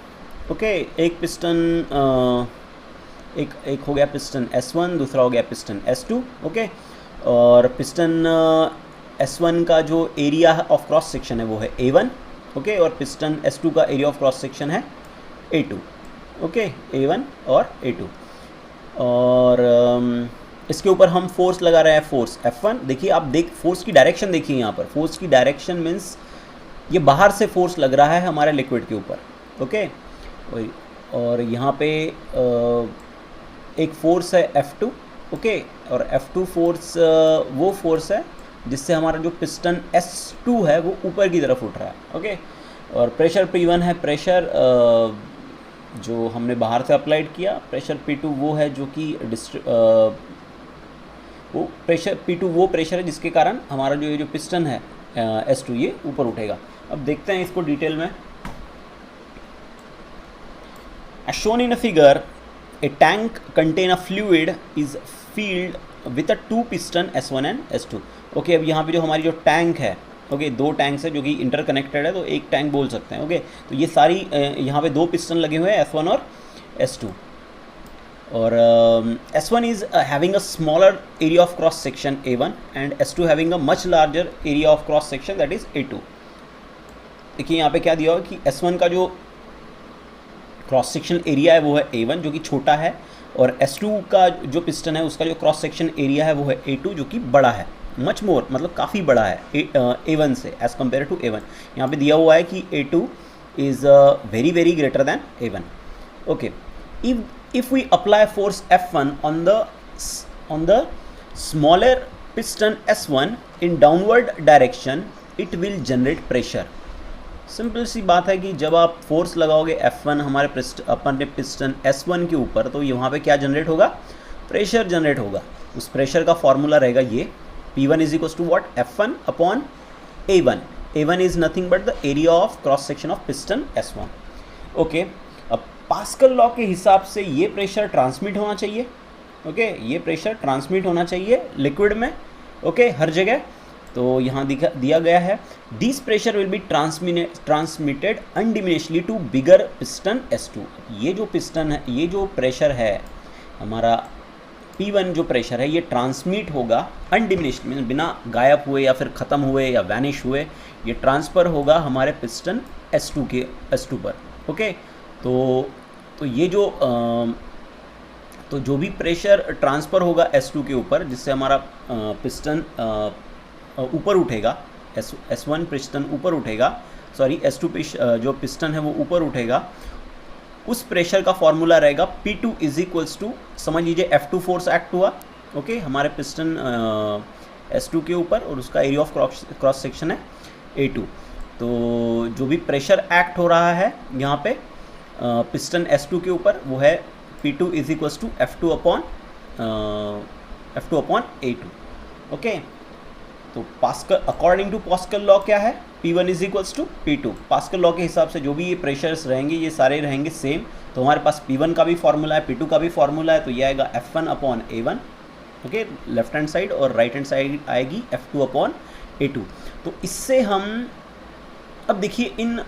Speaker 1: ओके, एक पिस्टन एक हो गया पिस्टन S1, दूसरा हो गया पिस्टन S2। ओके, और पिस्टन S1 का जो एरिया ऑफ क्रॉस सेक्शन है वो है A1। ओके, और पिस्टन S2 का एरिया ऑफ क्रॉस सेक्शन है A2। ओके, A1 और A2। और इसके ऊपर हम फोर्स लगा रहे हैं, फोर्स F1। देखिए, आप फोर्स की डायरेक्शन देखिए यहाँ पर। फोर्स की डायरेक्शन मीन्स ये बाहर से फोर्स लग रहा है हमारे लिक्विड के ऊपर। ओके, और यहाँ पे एक फोर्स है F2। ओके, और F2 फोर्स वो फोर्स है जिससे हमारा जो पिस्टन S2 है वो ऊपर की तरफ उठ रहा है। ओके, और प्रेशर P1 है, प्रेशर जो हमने बाहर से अप्लाइड किया। प्रेशर P2 वो है जो कि वो प्रेशर P2 वो प्रेशर है जिसके कारण हमारा जो ये जो पिस्टन है S2 ये ऊपर उठेगा। अब देखते हैं इसको डिटेल में। As shown in a figure, a tank contain a fluid is filled with a two piston S1 and S2। Okay, अब यहाँ पे जो हमारी जो टैंक है, ओके, दो टैंक्स है जो कि इंटरकनेक्टेड है, तो एक टैंक बोल सकते हैं। ओके, तो ये सारी यहाँ पे दो पिस्टन लगे हुए हैं S1 और S2। और S1 is having a smaller area of cross section A1 and S2 having a much larger area of cross section that is A2। देखिए यहाँ पे क्या दिया हुआ कि S1 का जो क्रॉस सेक्शन एरिया है वो है A1 जो कि छोटा है, और S2 का जो पिस्टन है उसका जो क्रॉस सेक्शन एरिया है वो है A2 जो कि बड़ा है, मच मोर, मतलब काफ़ी बड़ा है A1 से एज़ कम्पेयर टू A1। यहाँ पे दिया हुआ है कि A2 is very very greater than A1। Okay, if we apply force F1 on the smaller piston S1 in downward direction, it will generate pressure। Simple सी बात है कि जब आप फोर्स लगाओगे F1 हमारे अपने पिस्टन S1 के ऊपर, तो यहाँ पे क्या जनरेट होगा? प्रेशर जनरेट होगा। उस प्रेशर का फॉर्मूला रहेगा ये P1 is equals to what? F1 upon A1। A1 is nothing but the area of cross section of piston S1। Okay, अब पास्कल लॉ के हिसाब से ये प्रेशर ट्रांसमिट होना चाहिए। ओके, ये प्रेशर ट्रांसमिट होना चाहिए लिक्विड में। ओके, हर जगह। तो यहाँ दिया गया है this pressure will be transmitted undiminishedly to bigger piston S2। ये जो पिस्टन है, ये जो प्रेशर है हमारा P1 जो प्रेशर है, ये ट्रांसमिट होगा अनडिमिनिश्ड, मीन बिना गायब हुए या फिर ख़त्म हुए या वैनिश हुए, ये ट्रांसफ़र होगा हमारे पिस्टन S2 पर। ओके, तो ये जो भी प्रेशर ट्रांसफ़र होगा S2 के ऊपर, जिससे हमारा पिस्टन ऊपर उठेगा, S1 पिस्टन ऊपर उठेगा, सॉरी S2 जो पिस्टन है वो ऊपर उठेगा, उस प्रेशर का फॉर्मूला रहेगा P2 इज इक्वल्स टू, समझ लीजिए F2 फोर्स एक्ट हुआ, ओके, हमारे पिस्टन S2 के ऊपर, और उसका एरिया ऑफ क्रॉस सेक्शन है A2। तो जो भी प्रेशर एक्ट हो रहा है यहाँ पे पिस्टन S2 के ऊपर, वो है P2 is equals to F2 upon A2। Okay, तो Pascal, according to Pascal law क्या है, P1 is equals to P2। Pascal law के हिसाब से जो भी ये प्रेशर्स रहेंगे ये सारे रहेंगे सेम। तो हमारे पास P1 का भी फॉर्मूला है, P2 का भी फॉर्मूला है, तो ये आएगा F1 upon A1, okay, left hand side, और राइट हैंड साइड आएगी F2 अपॉन A2। तो इससे हम, अब देखिए इन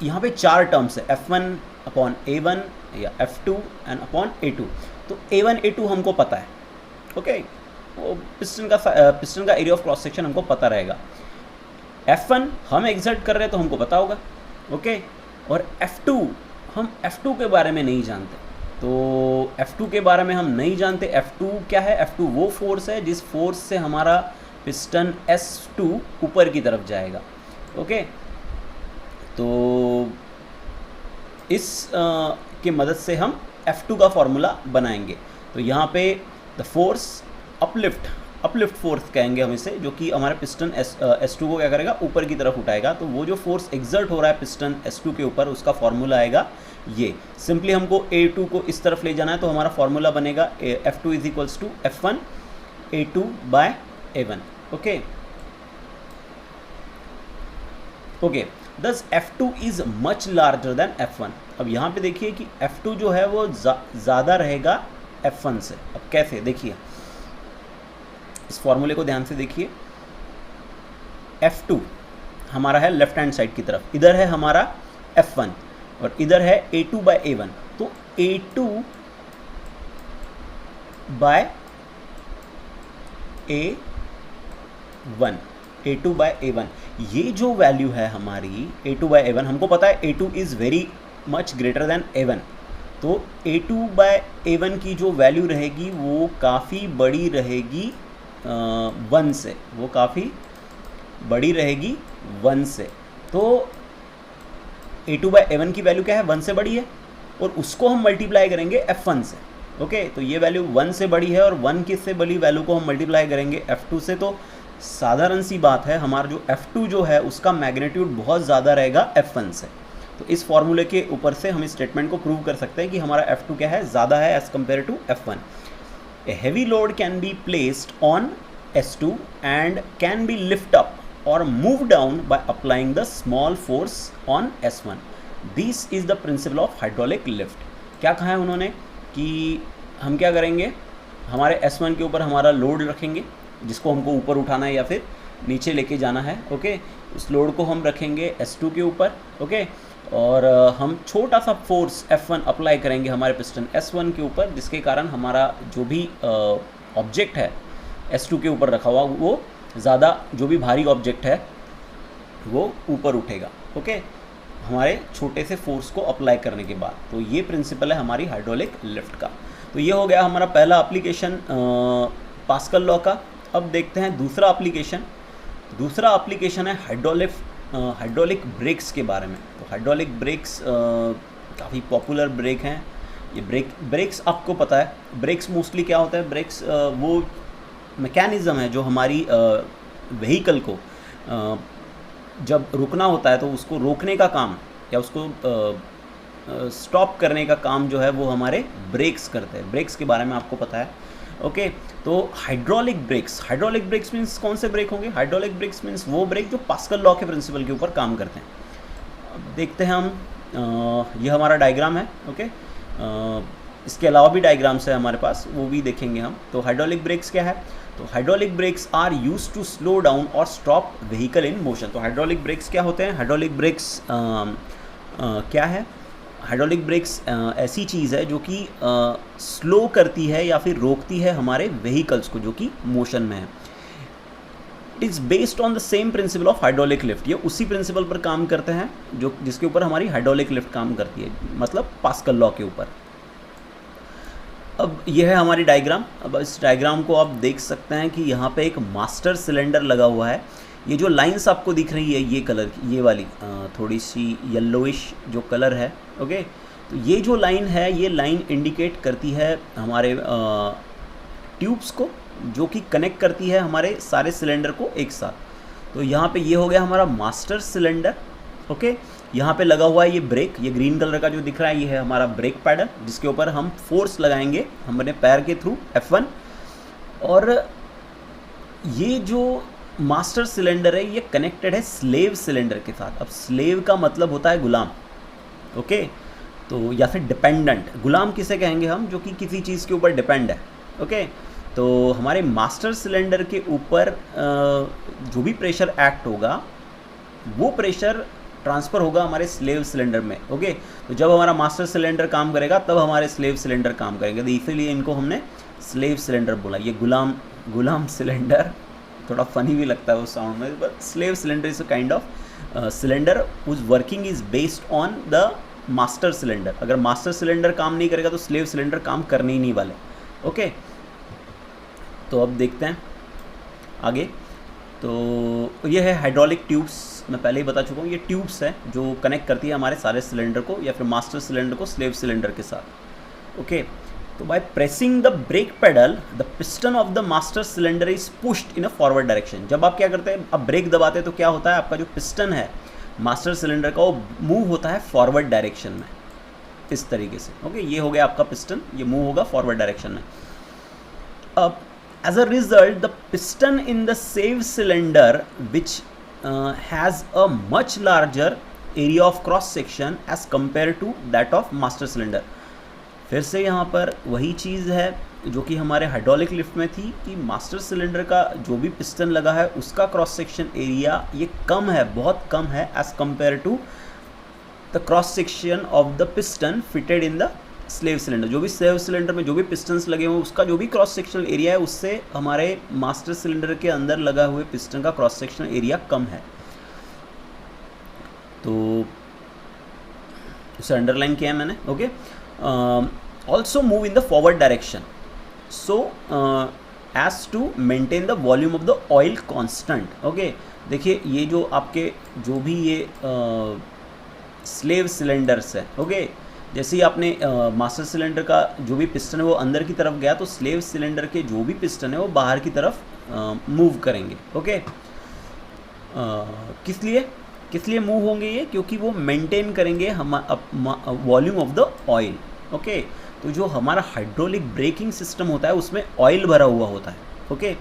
Speaker 1: यहाँ पे 4 टर्म्स है, F1 अपॉन A1 या F2 एंड अपॉन A2। तो A1 A2 हमको पता है, ओके, वो पिस्टन का एरिया ऑफ क्रॉस सेक्शन हमको पता रहेगा। F1 हम एक्सर्ट कर रहे हैं तो हमको पता होगा, ओके, और F2 हम F2 के बारे में नहीं जानते, तो F2 के बारे में हम नहीं जानते। F2 क्या है, F2 वो फोर्स है जिस फोर्स से हमारा पिस्टन S2 ऊपर की तरफ जाएगा, ओके। तो इस की मदद से हम F2 का फॉर्मूला बनाएंगे। तो यहाँ पे द फोर्स अपलिफ्ट फोर्स कहेंगे हम इसे, जो कि हमारे पिस्टन S2 को क्या करेगा, ऊपर की तरफ उठाएगा। तो वो जो फोर्स एक्सर्ट हो रहा है पिस्टन S2 के ऊपर, उसका फॉर्मूला आएगा ये। सिंपली हमको A2 को इस तरफ ले जाना है, तो हमारा फॉर्मूला बनेगा F2 is equals to F1 A2 by A1, okay. Okay, thus F2 is much larger than F1। अब यहाँ पे देखिए कि F2 जो है वो ज़्यादा रहेगा F1 से। अब कैसे, देखिए इस फॉर्मूले को ध्यान से देखिए। F2 हमारा है लेफ्ट हैंड साइड की तरफ, इधर है हमारा F1 और इधर है A2 बाय A1। तो A2 बाय A1, ये जो वैल्यू है हमारी A2 बाय A1, हमको पता है A2 is very much greater than A1। तो A2 बाय A1 की जो वैल्यू रहेगी वो काफ़ी बड़ी रहेगी 1 से, वो काफ़ी बड़ी रहेगी 1 से। तो A2 बाय A1 की वैल्यू क्या है, 1 से बड़ी है, और उसको हम मल्टीप्लाई करेंगे F1 से, ओके। तो ये वैल्यू 1 से बड़ी है, और 1 किससे बड़ी वैल्यू को हम मल्टीप्लाई करेंगे F2 से। तो साधारण सी बात है, हमारा जो F2 जो है उसका मैग्नीट्यूड बहुत ज़्यादा रहेगा F1 से। तो इस फॉर्मूले के ऊपर से हम इस स्टेटमेंट को प्रूव कर सकते हैं कि हमारा F2 क्या है, ज़्यादा है as compare to F1। A heavy load can be placed on S2 and can be lifted up or moved down by applying the small force on S1. This is the principle of hydraulic lift. क्या कहा है उन्होंने कि हम क्या करेंगे, हमारे S1 के ऊपर हमारा लोड रखेंगे जिसको हमको ऊपर उठाना है या फिर नीचे लेके जाना है, ओके। उस लोड को हम रखेंगे S2 के ऊपर, ओके, और हम छोटा सा फोर्स F1 अप्लाई करेंगे हमारे पिस्टन S1 के ऊपर, जिसके कारण हमारा जो भी ऑब्जेक्ट है S2 के ऊपर रखा हुआ, वो ज़्यादा, जो भी भारी ऑब्जेक्ट है वो ऊपर उठेगा, ओके, हमारे छोटे से फोर्स को अप्लाई करने के बाद। तो ये प्रिंसिपल है हमारी हाइड्रोलिक लिफ्ट का। तो ये हो गया हमारा पहला एप्लीकेशन पास्कल लॉ का। अब देखते हैं दूसरा एप्लीकेशन। दूसरा एप्लीकेशन है हाइड्रोलिक ब्रेक्स के बारे में। तो हाइड्रोलिक ब्रेक्स काफ़ी पॉपुलर ब्रेक हैं। ये ब्रेक्स आपको पता है, ब्रेक्स मोस्टली क्या होता है, ब्रेक्स वो मैकेनिज़्म है जो हमारी व्हीकल को जब रुकना होता है तो उसको रोकने का काम या उसको स्टॉप करने का काम जो है वो हमारे ब्रेक्स करते हैं। ब्रेक्स के बारे में आपको पता है, ओके। तो हाइड्रोलिक ब्रेक्स मीन्स कौन से ब्रेक होंगे? हाइड्रोलिक ब्रेक्स मीन्स वो ब्रेक जो पास्कल लॉ के प्रिंसिपल के ऊपर काम करते हैं। अब देखते हैं हम, ये हमारा डायग्राम है, ओके। इसके अलावा भी डायग्राम्स है हमारे पास, वो भी देखेंगे हम। तो हाइड्रोलिक ब्रेक्स क्या है? तो hydraulic brakes are use to slow down और स्टॉप व्हीकल इन मोशन। तो हाइड्रोलिक ब्रेक्स क्या होते हैं? हाइड्रोलिक ब्रेक्स क्या है? हाइड्रोलिक ब्रेक्स ऐसी चीज़ है जो कि स्लो करती है या फिर रोकती है हमारे व्हीकल्स को जो कि मोशन में है। It is based on the same principle of hydraulic lift. ये उसी प्रिंसिपल पर काम करते हैं जो जिसके ऊपर हमारी हाइड्रोलिक लिफ्ट काम करती है, मतलब पास्कल लॉ के ऊपर। अब यह है हमारी डायग्राम। अब इस डायग्राम को आप देख सकते हैं कि यहाँ पे एक मास्टर सिलेंडर लगा हुआ है। ये जो लाइंस आपको दिख रही है ये कलर की, ये वाली थोड़ी सी येलोइश जो कलर है, ओके। तो ये जो लाइन है ये लाइन इंडिकेट करती है हमारे ट्यूब्स को, जो कि कनेक्ट करती है हमारे सारे सिलेंडर को एक साथ। तो यहाँ पे ये हो गया हमारा मास्टर सिलेंडर, ओके। यहाँ पे लगा हुआ है ये ब्रेक, ये ग्रीन कलर का जो दिख रहा है ये है हमारा ब्रेक पैडल, जिसके ऊपर हम फोर्स लगाएंगे हमारे पैर के थ्रू F1। और ये जो मास्टर सिलेंडर है ये कनेक्टेड है स्लेव सिलेंडर के साथ। अब स्लेव का मतलब होता है गुलाम, ओके। तो या फिर डिपेंडेंट। गुलाम किसे कहेंगे हम? जो कि किसी चीज़ के ऊपर डिपेंड है, ओके। तो हमारे मास्टर सिलेंडर के ऊपर जो भी प्रेशर एक्ट होगा वो प्रेशर ट्रांसफ़र होगा हमारे स्लेव सिलेंडर में, ओके। तो जब हमारा मास्टर सिलेंडर काम करेगा तब हमारे स्लेव सिलेंडर काम करेंगे। तो इसीलिए इनको हमने स्लेव सिलेंडर बोला। ये गुलाम सिलेंडर थोड़ा फनी भी लगता है उस साउंड में, but slave cylinder is a kind of cylinder whose working is based on the master cylinder. अगर मास्टर सिलेंडर काम नहीं करेगा तो स्लेव सिलेंडर काम करने ही नहीं वाले, ओके। तो अब देखते हैं आगे। तो ये है हाइड्रोलिक ट्यूब्स, मैं पहले ही बता चुका हूँ। ये ट्यूब्स है जो कनेक्ट करती है हमारे सारे सिलेंडर को या फिर मास्टर सिलेंडर को स्लेव सिलेंडर के साथ, ओके। तो by pressing the brake pedal the piston of the master cylinder is pushed in a forward direction. जब आप क्या करते हैं, अब ब्रेक दबाते हैं तो क्या होता है, आपका जो पिस्टन है मास्टर सिलेंडर का वो मूव होता है फॉरवर्ड डायरेक्शन में, इस तरीके से, ओके। ये हो गया आपका पिस्टन, ये मूव होगा फॉरवर्ड डायरेक्शन में। अब as a result the piston in the save cylinder which has a much larger area of cross section as compared to that of master cylinder। फिर से यहाँ पर वही चीज़ है जो कि हमारे हाइड्रोलिक लिफ्ट में थी कि मास्टर सिलेंडर का जो भी पिस्टन लगा है उसका क्रॉस सेक्शन एरिया ये कम है, बहुत कम है as compare to the cross section of the piston fitted in the slave cylinder. जो भी स्लेव सिलेंडर में जो भी पिस्टन्स लगे हुए उसका जो भी क्रॉस सेक्शनल एरिया है उससे हमारे मास्टर सिलेंडर के अंदर लगा हुए पिस्टन का क्रॉस सेक्शनल एरिया कम है। तो उसे अंडरलाइन किया है मैंने, okay. Also move in the forward direction so as to maintain the volume of the oil constant, okay. देखिए ये जो आपके जो भी ये स्लेव सिलेंडर्स है, ओके। जैसे ही आपने मास्टर सिलेंडर का जो भी पिस्टन है वो अंदर की तरफ गया तो स्लेव सिलेंडर के जो भी पिस्टन है वो बाहर की तरफ मूव करेंगे, ओके। किस लिए मूव होंगे ये? क्योंकि वो मेंटेन करेंगे हम volume of the oil, okay. तो जो हमारा हाइड्रोलिक ब्रेकिंग सिस्टम होता है उसमें ऑयल भरा हुआ होता है, ओके।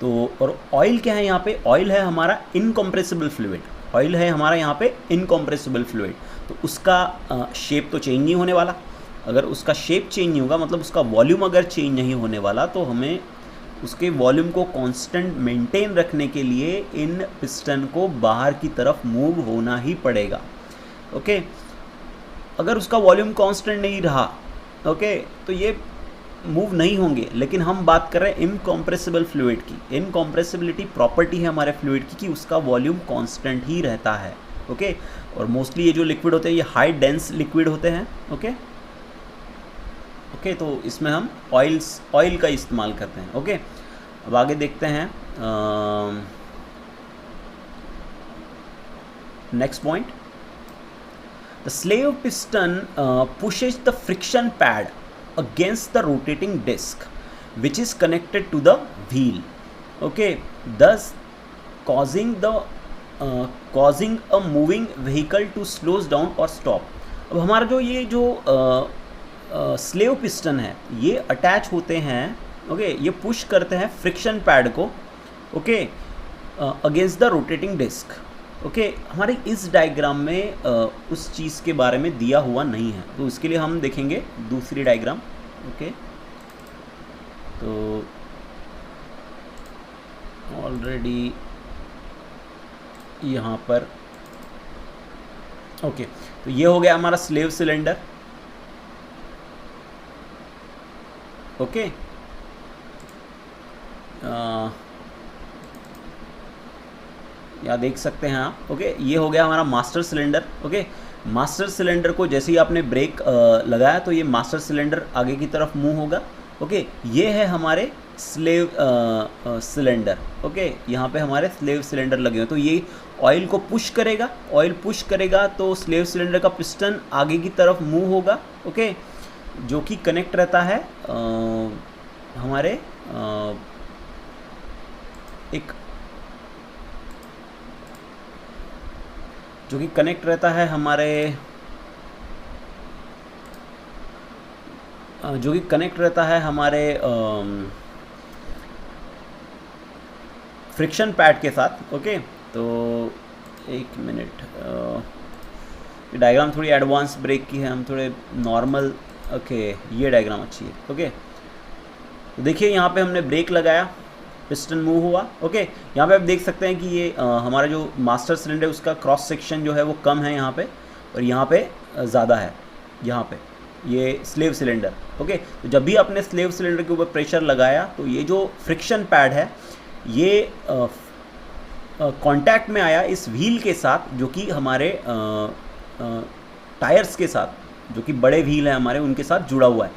Speaker 1: तो और ऑयल क्या है यहाँ पे? ऑयल है हमारा इनकम्प्रेसिबल फ्लूइड। ऑयल है हमारा यहाँ पे इनकम्प्रेसिबल फ्लूइड। तो उसका शेप तो चेंज नहीं होने वाला। अगर उसका शेप चेंज नहीं होगा मतलब उसका वॉल्यूम अगर चेंज नहीं होने वाला तो हमें उसके वॉल्यूम को कांस्टेंट मेंटेन रखने के लिए इन पिस्टन को बाहर की तरफ मूव होना ही पड़ेगा, ओके। अगर उसका वॉल्यूम कांस्टेंट नहीं रहा, ओके, तो ये मूव नहीं होंगे। लेकिन हम बात कर रहे हैं इनकम्प्रेसिबल फ्लूइड की। इनकम्प्रेसिबिलिटी प्रॉपर्टी है हमारे फ्लूइड की कि उसका वॉल्यूम कांस्टेंट ही रहता है, ओके। और मोस्टली ये जो लिक्विड होते हैं ये हाई डेंस लिक्विड होते हैं, ओके। तो इसमें हम ऑयल का इस्तेमाल करते हैं, ओके। अब आगे देखते हैं next point. The slave piston pushes the friction pad against the rotating disc which is connected to the wheel, okay, thus causing a moving vehicle to slows down or stop। अब हमारा जो ये जो slave piston है ये attach होते हैं, okay, ये पुश करते हैं फ्रिक्शन पैड को, okay, against the rotating disc, okay. हमारे इस डायग्राम में उस चीज़ के बारे में दिया हुआ नहीं है, तो इसके लिए हम देखेंगे दूसरी डायग्राम, ओके। तो ऑलरेडी यहाँ पर। ओके, तो ये हो गया हमारा स्लेव सिलेंडर। ओके, यहाँ देख सकते हैं आप। ओके, ये हो गया हमारा master cylinder. Okay, master cylinder को जैसे ही आपने ब्रेक लगाया तो ये मास्टर सिलेंडर आगे की तरफ मूव होगा। ओके, ये है हमारे स्लेव सिलेंडर। ओके, यहाँ पे हमारे स्लेव सिलेंडर लगे हैं, तो ये ऑयल को पुश करेगा। ऑयल पुश करेगा तो स्लेव सिलेंडर का पिस्टन आगे की तरफ मूव होगा। ओके, जो कि कनेक्ट रहता है हमारे एक जो कि कनेक्ट रहता है हमारे जो कि कनेक्ट रहता है हमारे फ्रिक्शन पैड के साथ। ओके, तो एक मिनट, डायग्राम थोड़ी एडवांस ब्रेक की है, हम थोड़े नॉर्मल। ओके, ये डायग्राम अच्छी है। ओके, तो देखिए यहाँ पे हमने ब्रेक लगाया, पिस्टन मूव हुआ। ओके, यहाँ पे आप देख सकते हैं कि ये हमारा जो मास्टर सिलेंडर है उसका क्रॉस सेक्शन जो है वो कम है यहाँ पे, और यहाँ पे ज़्यादा है। यहाँ पे ये स्लेव सिलेंडर। ओके, तो जब भी आपने स्लेव सिलेंडर के ऊपर प्रेशर लगाया तो ये जो फ्रिक्शन पैड है ये कांटेक्ट में आया इस व्हील के साथ, जो कि हमारे टायर्स के साथ, जो कि बड़े व्हील हैं हमारे, उनके साथ जुड़ा हुआ है।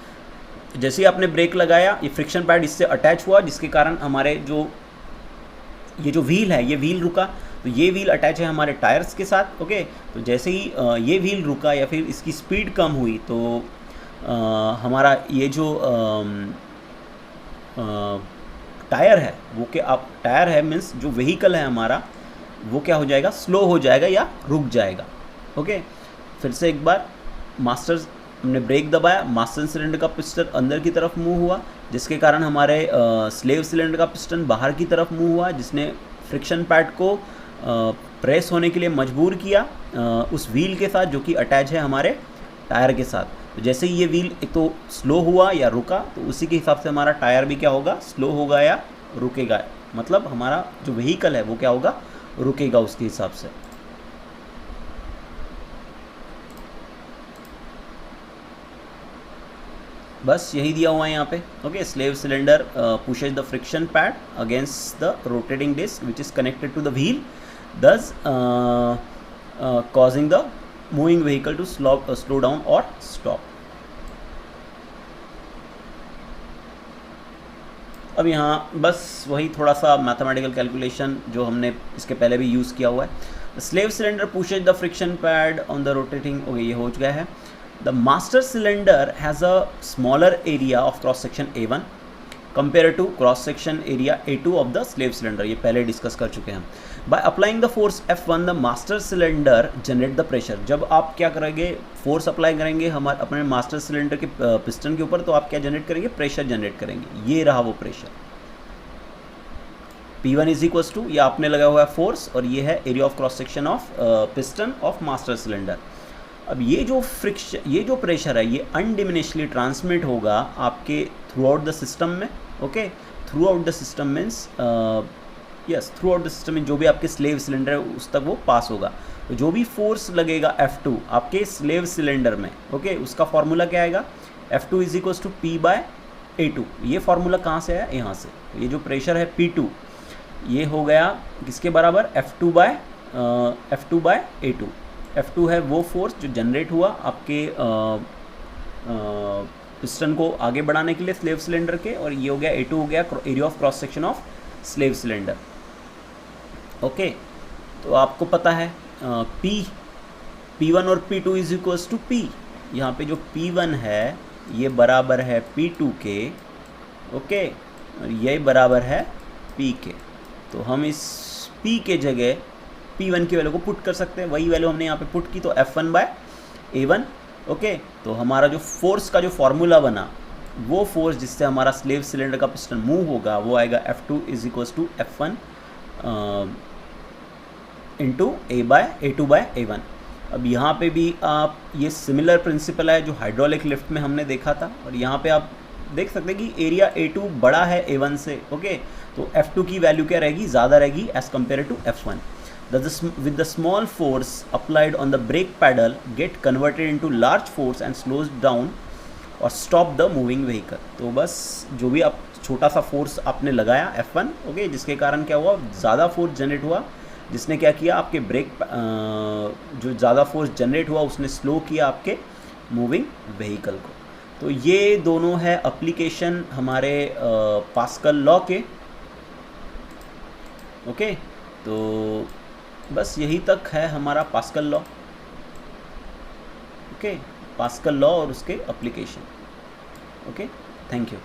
Speaker 1: जैसे ही आपने ब्रेक लगाया ये फ्रिक्शन पैड इससे अटैच हुआ, जिसके कारण हमारे ये जो व्हील है ये व्हील रुका। तो ये व्हील अटैच है हमारे टायर्स के साथ। ओके, तो जैसे ही ये व्हील रुका या फिर इसकी स्पीड कम हुई तो हमारा ये जो टायर है वो टायर है मीन्स जो व्हीकल है हमारा वो क्या हो जाएगा, स्लो हो जाएगा या रुक जाएगा। ओके, फिर से एक बार हमने ब्रेक दबाया, मास्टर सिलेंडर का पिस्टन अंदर की तरफ मूव हुआ, जिसके कारण हमारे स्लेव सिलेंडर का पिस्टन बाहर की तरफ मूव हुआ, जिसने फ्रिक्शन पैड को प्रेस होने के लिए मजबूर किया उस व्हील के साथ जो कि अटैच है हमारे टायर के साथ। तो जैसे ही ये व्हील एक तो स्लो हुआ या रुका तो उसी के हिसाब से हमारा टायर भी क्या होगा, स्लो होगा या रुकेगा। मतलब हमारा जो व्हीकल है वो क्या होगा, रुकेगा उसके हिसाब से। बस यही दिया हुआ है यहाँ पे। Okay, slave cylinder pushes the friction pad against the rotating disc which is connected to the wheel, thus causing the moving vehicle to slow down or stop. अब यहाँ बस वही थोड़ा सा मैथमेटिकल कैलकुलेशन जो हमने इसके पहले भी यूज़ किया हुआ है। Slave cylinder pushes the friction pad on the rotating। Okay, ये हो चुका है। The master cylinder has a smaller area of cross section A1 compared to cross section area A2 of the slave cylinder। ये पहले discuss कर चुके हैं। By applying the force F1 the master cylinder generate the pressure। जब आप क्या करेंगे, force apply करेंगे हमारे अपने मास्टर सिलेंडर के पिस्टन के ऊपर, तो आप क्या जनरेट करेंगे, प्रेशर जनरेट करेंगे। ये रहा वो pressure P1 is equal to, ये आपने लगा हुआ है फोर्स, और ये है area of cross section of piston of master cylinder. अब ये जो प्रेशर है ये अनडिमिनिशली ट्रांसमिट होगा आपके थ्रू आउट द सिस्टम में। Okay, through out the system means yes, through out the system में जो भी आपके स्लेव सिलेंडर है उस तक वो पास होगा। तो जो भी फोर्स लगेगा F2 आपके स्लेव सिलेंडर में, ओके, उसका फॉर्मूला क्या आएगा, F2 is equal to P/A2। ये फॉर्मूला कहाँ से आया, यहाँ से। ये जो प्रेशर है P2 ये हो गया किसके बराबर, F2/A2। F2 है वो फोर्स जो जनरेट हुआ आपके पिस्टन को आगे बढ़ाने के लिए स्लेव सिलेंडर के, और ये हो गया A2 हो गया area of cross section of slave cylinder. Okay, तो आपको पता है P1 और P2 is equals to P। यहाँ पे जो P1 है ये बराबर है P2 के। ओके, और ये बराबर है P के। तो हम इस P के जगह P1 की वैल्यू को पुट कर सकते हैं, वही वैल्यू हमने यहाँ पे पुट की, तो F1/A1। ओके, तो हमारा जो फोर्स का जो फॉर्मूला बना, वो फोर्स जिससे हमारा स्लेव सिलेंडर का पिस्टन मूव होगा वो आएगा F2 is equals to F1 into A2/A1। अब यहाँ पे भी आप ये सिमिलर प्रिंसिपल है जो हाइड्रोलिक लिफ्ट में हमने देखा था, और यहाँ पे आप देख सकते हैं कि एरिया A2 बड़ा है A1 से। ओके, तो F2 की वैल्यू क्या रहेगी, ज़्यादा रहेगी as compare to F1. With the small force applied on the brake pedal get converted into large force and slows down और stop the moving vehicle. तो बस जो भी आप छोटा सा फोर्स आपने लगाया F1, ओके, जिसके कारण क्या हुआ, ज़्यादा फोर्स जनरेट हुआ, जिसने क्या किया, आपके ब्रेक जो ज़्यादा फोर्स जनरेट हुआ उसने स्लो किया आपके मूविंग व्हीकल को. तो ये दोनों है एप्लीकेशन हमारे पास्कल लॉ के. ओके, तो बस यही तक है हमारा Pascal law. Okay, pascal law और उसके एप्लीकेशन. Okay, thank you.